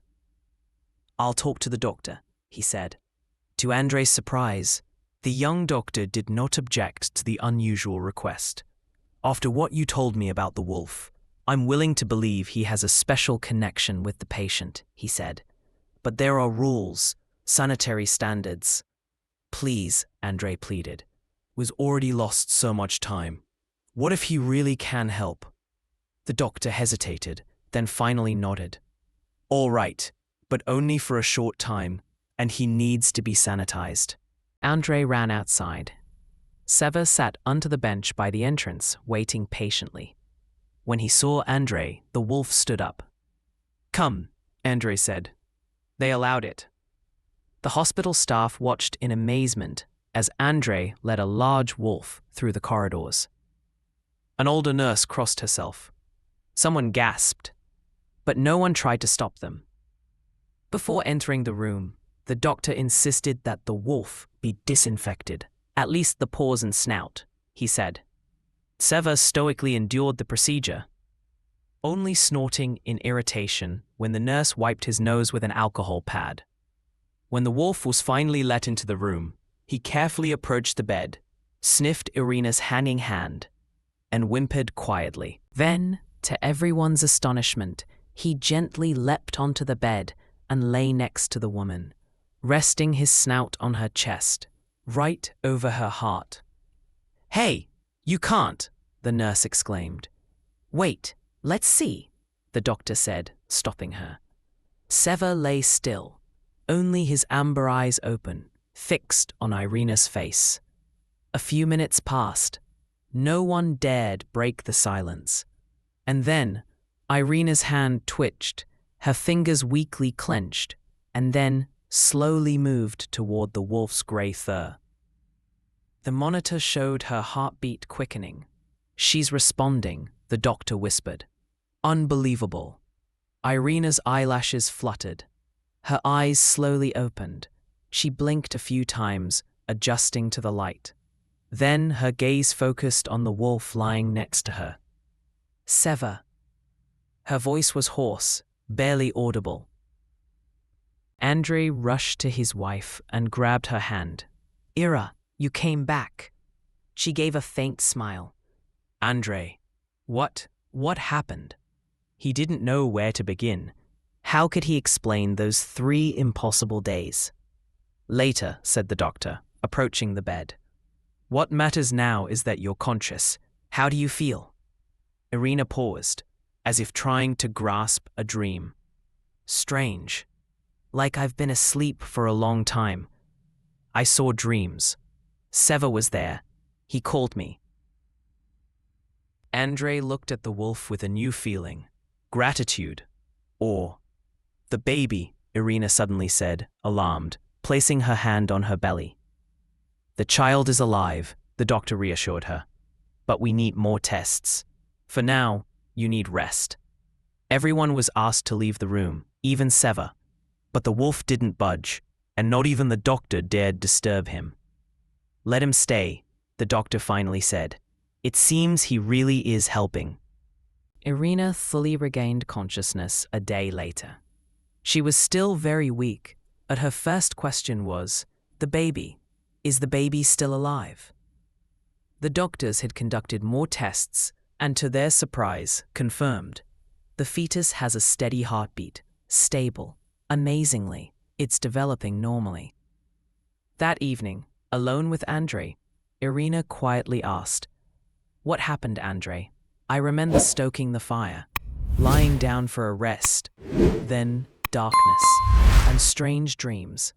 I'll talk to the doctor, he said. To Andre's surprise, the young doctor did not object to the unusual request. After what you told me about the wolf, I'm willing to believe he has a special connection with the patient, he said. But there are rules, sanitary standards. Please, Andre pleaded. We've already lost so much time. What if he really can help? The doctor hesitated, then finally nodded. All right, but only for a short time, and he needs to be sanitized. Andre ran outside. Sever sat under the bench by the entrance, waiting patiently. When he saw Andre, the wolf stood up. Come, Andre said. They allowed it. The hospital staff watched in amazement as Andre led a large wolf through the corridors. An older nurse crossed herself. Someone gasped, but no one tried to stop them. Before entering the room, the doctor insisted that the wolf be disinfected, at least the paws and snout, he said. Sever stoically endured the procedure, only snorting in irritation when the nurse wiped his nose with an alcohol pad. When the wolf was finally let into the room, he carefully approached the bed, sniffed Irina's hanging hand, and whimpered quietly. Then, to everyone's astonishment, he gently leapt onto the bed and lay next to the woman, resting his snout on her chest, right over her heart. Hey, you can't, the nurse exclaimed. Wait, let's see, the doctor said, stopping her. Sever lay still, only his amber eyes open, fixed on Irina's face. A few minutes passed. No one dared break the silence. And then, Irina's hand twitched, her fingers weakly clenched, and then slowly moved toward the wolf's grey fur. The monitor showed her heartbeat quickening. She's responding, the doctor whispered. Unbelievable. Irina's eyelashes fluttered. Her eyes slowly opened. She blinked a few times, adjusting to the light. Then her gaze focused on the wolf lying next to her. Sever. Her voice was hoarse, barely audible. Andre rushed to his wife and grabbed her hand. Ira, you came back. She gave a faint smile. Andre, what happened? He didn't know where to begin. How could he explain those 3 impossible days? Later, said the doctor, approaching the bed. What matters now is that you're conscious. How do you feel? Irina paused, as if trying to grasp a dream. Strange. Like I've been asleep for a long time. I saw dreams. Sever was there. He called me. Andre looked at the wolf with a new feeling. Gratitude. Awe. The baby, Irina suddenly said, alarmed, placing her hand on her belly. The child is alive, the doctor reassured her. But we need more tests. For now, you need rest. Everyone was asked to leave the room, even Sever. But the wolf didn't budge, and not even the doctor dared disturb him. Let him stay, the doctor finally said. It seems he really is helping. Irina fully regained consciousness a day later. She was still very weak, but her first question was, the baby. Is the baby still alive? The doctors had conducted more tests and, to their surprise, confirmed. The fetus has a steady heartbeat, stable. Amazingly, it's developing normally. That evening, alone with Andrei, Irina quietly asked, "What happened, Andrei?" "I remember stoking the fire, lying down for a rest, then darkness and strange dreams."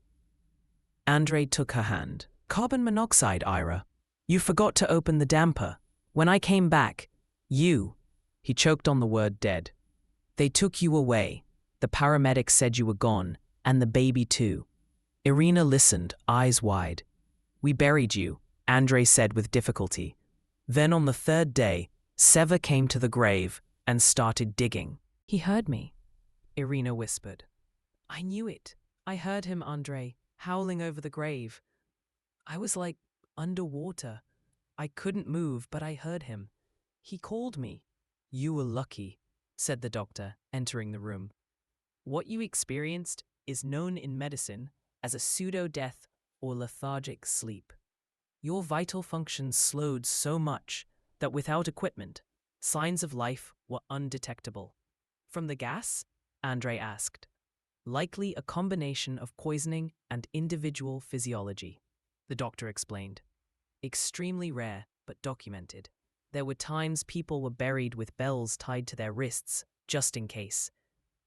Andrei took her hand. "Carbon monoxide, Ira. You forgot to open the damper. When I came back, he choked on the word dead. "They took you away. The paramedics said you were gone, and the baby too." Irina listened, eyes wide. "We buried you," Andrei said with difficulty. "Then on the third day, Seva came to the grave and started digging." "He heard me," Irina whispered. "I knew it. I heard him, Andrei, howling over the grave. I was like underwater. I couldn't move, but I heard him. He called me." "You were lucky," said the doctor, entering the room. "What you experienced is known in medicine as a pseudo-death or lethargic sleep. Your vital functions slowed so much that without equipment, signs of life were undetectable." "From the gas?" Andrei asked. "Likely a combination of poisoning and individual physiology," the doctor explained. "Extremely rare, but documented. There were times people were buried with bells tied to their wrists, just in case."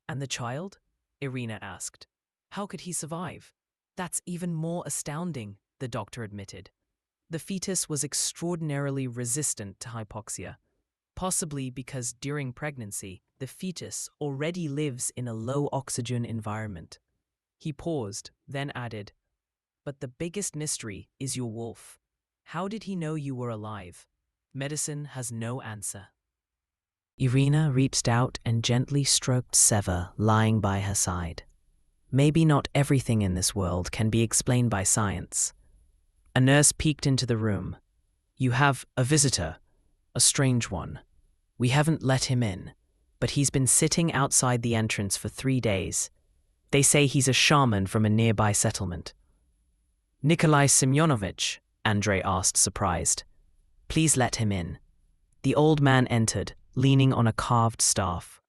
"And the child?" Irina asked. "How could he survive?" "That's even more astounding," the doctor admitted. "The fetus was extraordinarily resistant to hypoxia, possibly because during pregnancy, the fetus already lives in a low-oxygen environment." He paused, then added, "But the biggest mystery is your wolf. How did he know you were alive?" Medicine has no answer." Irina reached out and gently stroked Seva lying by her side. "Maybe not everything in this world can be explained by science." A nurse peeked into the room. "You have a visitor, a strange one. We haven't let him in, but he's been sitting outside the entrance for 3 days. They say he's a shaman from a nearby settlement." "Nikolai Semyonovich?" Andrei asked, surprised. "Please let him in." The old man entered, leaning on a carved staff.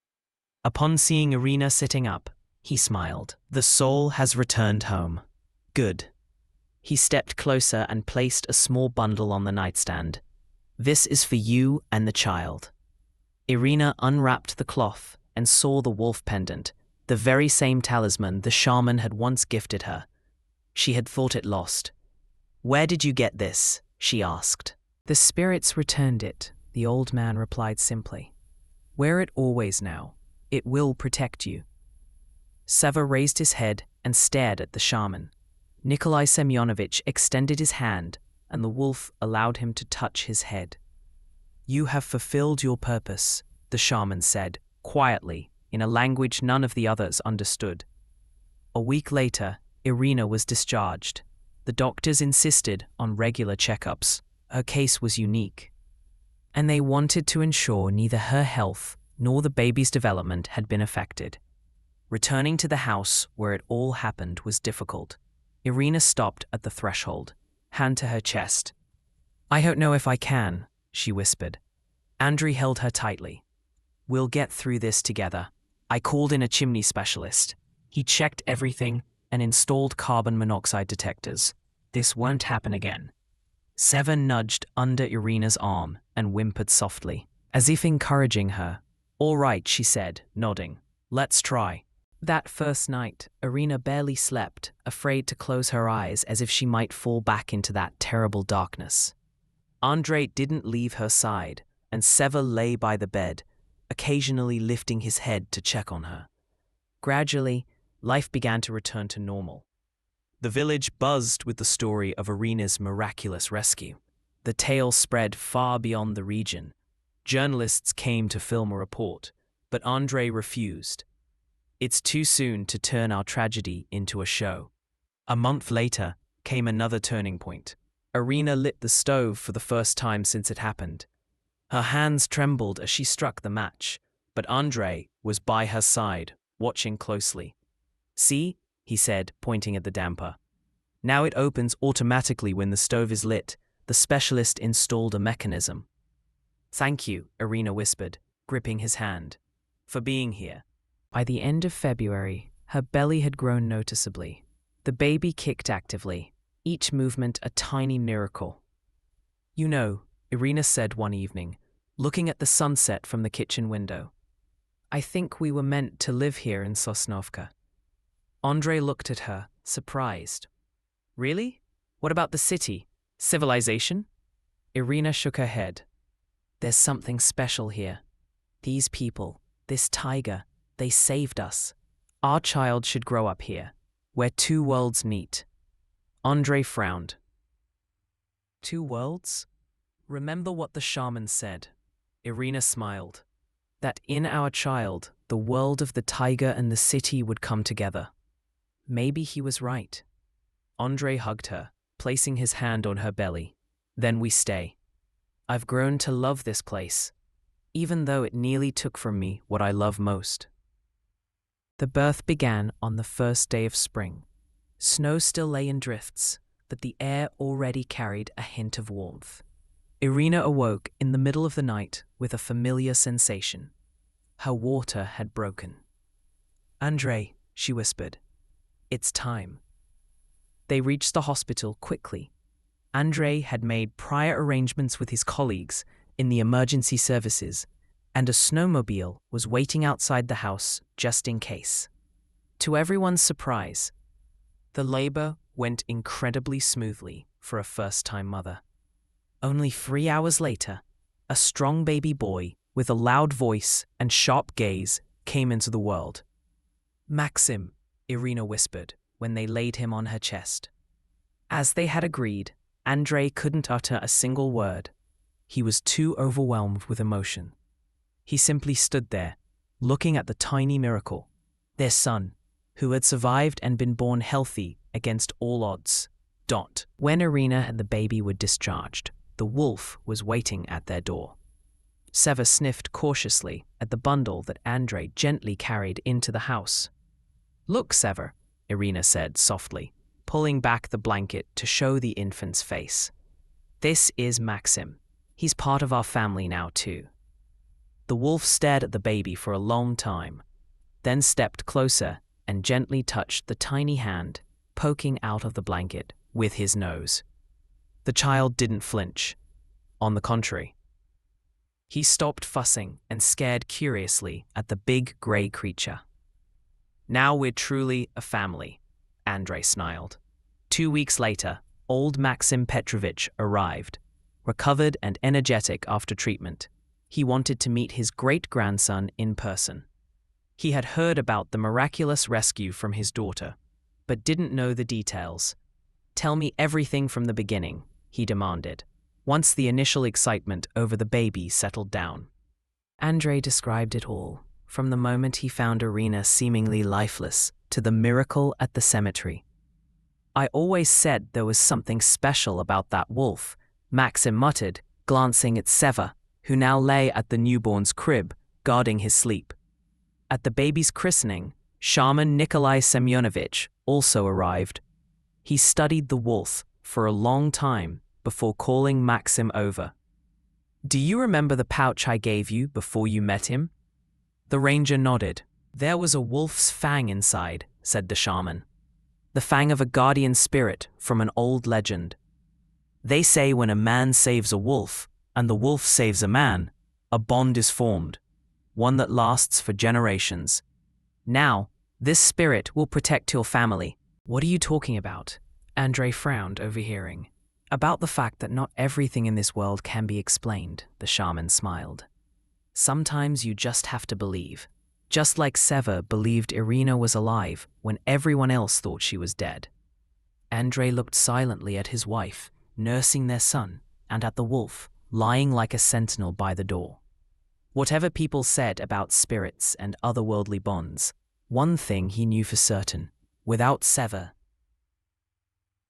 Upon seeing Irina sitting up, he smiled. "The soul has returned home. Good." He stepped closer and placed a small bundle on the nightstand. "This is for you and the child." Irina unwrapped the cloth and saw the wolf pendant, the very same talisman the shaman had once gifted her. She had thought it lost. "Where did you get this?" she asked. "The spirits returned it," the old man replied simply. "Wear it always now. It will protect you." Seva raised his head and stared at the shaman. Nikolai Semyonovich extended his hand, and the wolf allowed him to touch his head. "You have fulfilled your purpose," the shaman said, quietly, in a language none of the others understood. A week later, Irina was discharged. The doctors insisted on regular checkups. Her case was unique, and they wanted to ensure neither her health nor the baby's development had been affected. Returning to the house where it all happened was difficult. Irina stopped at the threshold, hand to her chest. "I don't know if I can," she whispered. Andrei held her tightly. "We'll get through this together." I called in a chimney specialist. He checked everything and installed carbon monoxide detectors. This won't happen again. Seva nudged under Irina's arm and whimpered softly, as if encouraging her. "All right," she said, nodding. "Let's try." That first night, Irina barely slept, afraid to close her eyes as if she might fall back into that terrible darkness. Andrei didn't leave her side, and Seva lay by the bed, occasionally lifting his head to check on her. Gradually, life began to return to normal. The village buzzed with the story of Irina's miraculous rescue. The tale spread far beyond the region. Journalists came to film a report, but Andrei refused. "It's too soon to turn our tragedy into a show." A month later came another turning point. Irina lit the stove for the first time since it happened. Her hands trembled as she struck the match, but Andrei was by her side, watching closely. "See?" he said, pointing at the damper. "Now it opens automatically when the stove is lit. The specialist installed a mechanism." "Thank you," Irina whispered, gripping his hand. for being here. By the end of February, her belly had grown noticeably. The baby kicked actively, each movement a tiny miracle. You know, Irina said one evening, looking at the sunset from the kitchen window, I think we were meant to live here in Sosnovka. Andrei looked at her, surprised. Really? What about the city? Civilization? Irina shook her head. There's something special here. These people, this tiger, they saved us. Our child should grow up here, where two worlds meet. Andrei frowned. Two worlds? Remember what the shaman said. Irina smiled. That in our child, the world of the tiger and the city would come together. Maybe he was right. Andrei hugged her, placing his hand on her belly. Then we stay. I've grown to love this place, even though it nearly took from me what I love most. The birth began on the first day of spring. Snow still lay in drifts, but the air already carried a hint of warmth. Irina awoke in the middle of the night with a familiar sensation. Her water had broken. Andrei, she whispered, it's time. They reached the hospital quickly. Andrei had made prior arrangements with his colleagues in the emergency services, and a snowmobile was waiting outside the house just in case. To everyone's surprise, the labor went incredibly smoothly for a first-time mother. Only 3 hours later, a strong baby boy with a loud voice and sharp gaze came into the world. Maxim, Irina whispered when they laid him on her chest. As they had agreed, Andrei couldn't utter a single word. He was too overwhelmed with emotion. He simply stood there, looking at the tiny miracle, their son, who had survived and been born healthy against all odds. When Irina and the baby were discharged, the wolf was waiting at their door. Seva sniffed cautiously at the bundle that Andrei gently carried into the house. Look, Seva, Irina said softly, pulling back the blanket to show the infant's face. This is Maxim. He's part of our family now, too. The wolf stared at the baby for a long time, then stepped closer and gently touched the tiny hand poking out of the blanket with his nose. The child didn't flinch. On the contrary, he stopped fussing and stared curiously at the big gray creature. Now we're truly a family, Andrei snarled. 2 weeks later, old Maxim Petrovich arrived, recovered and energetic after treatment. He wanted to meet his great-grandson in person. He had heard about the miraculous rescue from his daughter, but didn't know the details. Tell me everything from the beginning, he demanded, once the initial excitement over the baby settled down. Andrei described it all, from the moment he found Irina seemingly lifeless to the miracle at the cemetery. I always said there was something special about that wolf, Maxim muttered, glancing at Seva, who now lay at the newborn's crib, guarding his sleep. At the baby's christening, shaman Nikolai Semyonovich also arrived. He studied the wolf for a long time before calling Maxim over. Do you remember the pouch I gave you before you met him? The ranger nodded. There was a wolf's fang inside, said the shaman. The fang of a guardian spirit from an old legend. They say when a man saves a wolf, and the wolf saves a man, a bond is formed, one that lasts for generations. Now, this spirit will protect your family. What are you talking about? Andrei frowned, overhearing. About the fact that not everything in this world can be explained, the shaman smiled. Sometimes you just have to believe. Just like Seva believed Irina was alive when everyone else thought she was dead. Andrei looked silently at his wife, nursing their son, and at the wolf, lying like a sentinel by the door. Whatever people said about spirits and otherworldly bonds, one thing he knew for certain: without Seva,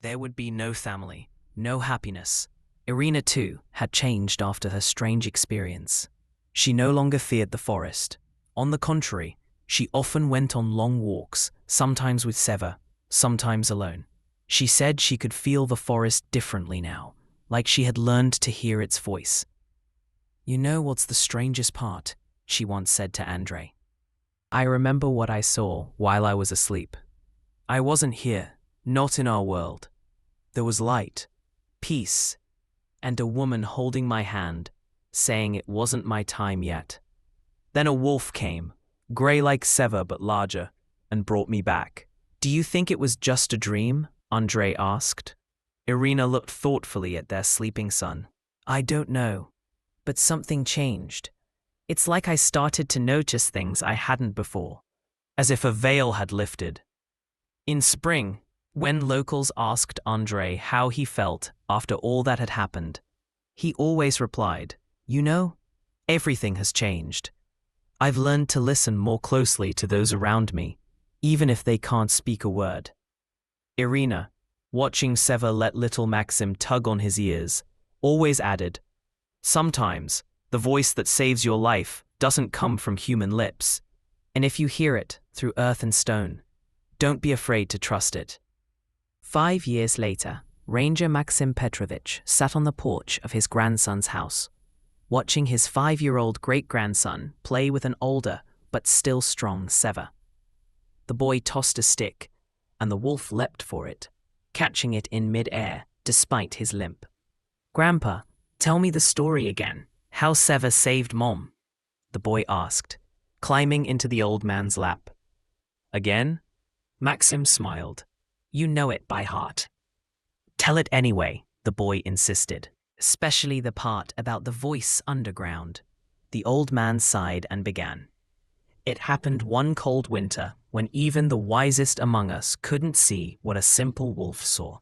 there would be no family, no happiness. Irina, too, had changed after her strange experience. She no longer feared the forest. On the contrary, she often went on long walks, sometimes with Seva, sometimes alone. She said she could feel the forest differently now, like she had learned to hear its voice. You know what's the strangest part? She once said to Andrei. I remember what I saw while I was asleep. I wasn't here, not in our world. There was light, peace, and a woman holding my hand, saying it wasn't my time yet. Then a wolf came, grey like Seva but larger, and brought me back. Do you think it was just a dream? Andrei asked. Irina looked thoughtfully at their sleeping son. I don't know, but something changed. It's like I started to notice things I hadn't before, as if a veil had lifted. In spring, when locals asked Andrei how he felt after all that had happened, he always replied, "You know, everything has changed. I've learned to listen more closely to those around me, even if they can't speak a word." Irina, watching Seva let little Maxim tug on his ears, always added, "Sometimes, the voice that saves your life doesn't come from human lips, and if you hear it through earth and stone, don't be afraid to trust it." 5 years later, Ranger Maxim Petrovich sat on the porch of his grandson's house, watching his 5-year-old great-grandson play with an older but still strong Seva. The boy tossed a stick, and the wolf leapt for it, catching it in mid-air despite his limp. "Grandpa, tell me the story again. How Seva saved Mom?" the boy asked, climbing into the old man's lap. Again? Maxim smiled. "You know it by heart." "Tell it anyway," the boy insisted, especially the part about the voice underground. The old man sighed and began. "It happened one cold winter when even the wisest among us couldn't see what a simple wolf saw."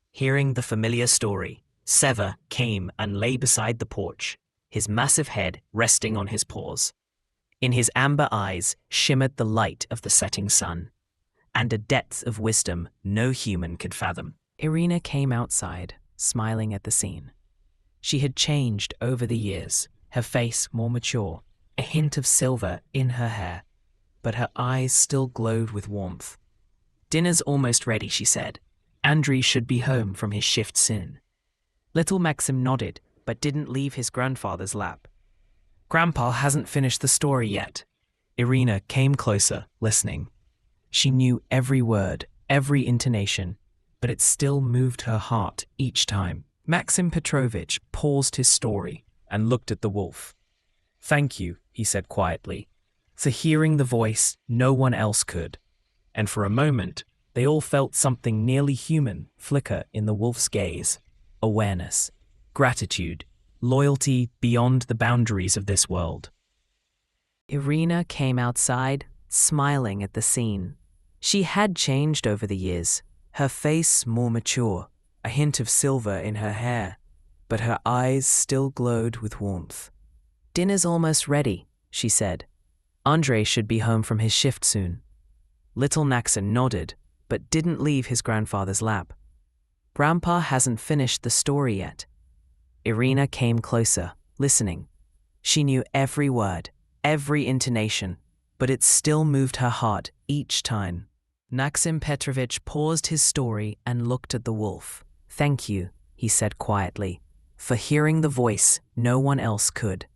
Hearing the familiar story, Seva came and lay beside the porch, his massive head resting on his paws. In his amber eyes shimmered the light of the setting sun, and a depth of wisdom no human could fathom. Irina came outside, smiling at the scene. She had changed over the years, her face more mature, a hint of silver in her hair, but her eyes still glowed with warmth. "Dinner's almost ready," she said. "Andrei should be home from his shift soon." Little Maxim nodded, but didn't leave his grandfather's lap. "Grandpa hasn't finished the story yet." Irina came closer, listening. She knew every word, every intonation, but it still moved her heart each time. Maxim Petrovich paused his story and looked at the wolf. "Thank you," he said quietly, "for hearing the voice no one else could." And for a moment, they all felt something nearly human flicker in the wolf's gaze. Awareness, gratitude, loyalty beyond the boundaries of this world. Irina came outside, smiling at the scene. She had changed over the years, her face more mature, a hint of silver in her hair, but her eyes still glowed with warmth. "Dinner's almost ready," she said. "Andrei should be home from his shift soon." Little Maxim nodded, but didn't leave his grandfather's lap. "Grandpa hasn't finished the story yet." Irina came closer, listening. She knew every word, every intonation, but it still moved her heart each time. Maxim Petrovich paused his story and looked at the wolf. "Thank you," he said quietly, "for hearing the voice no one else could."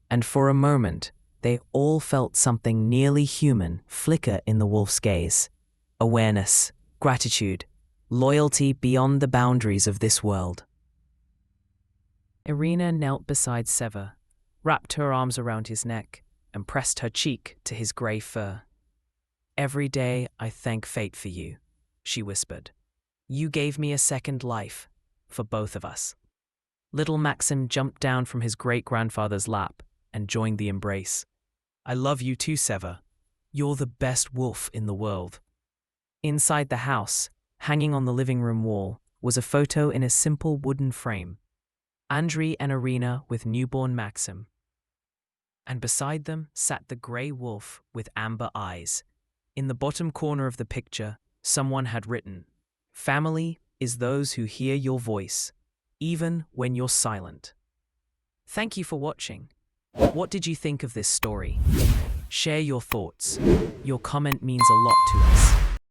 And for a moment, they all felt something nearly human flicker in the wolf's gaze. Awareness, gratitude, loyalty beyond the boundaries of this world. Irina knelt beside Seva, wrapped her arms around his neck, and pressed her cheek to his grey fur. "Every day I thank fate for you," she whispered. "You gave me a second life, for both of us." Little Maxim jumped down from his great-grandfather's lap and joined the embrace. "I love you too, Seva. You're the best wolf in the world." Inside the house, hanging on the living room wall, was a photo in a simple wooden frame. Andrei and Irina with newborn Maxim. And beside them sat the grey wolf with amber eyes. In the bottom corner of the picture, someone had written, "Family is those who hear your voice, even when you're silent." Thank you for watching. What did you think of this story? Share your thoughts. Your comment means a lot to us.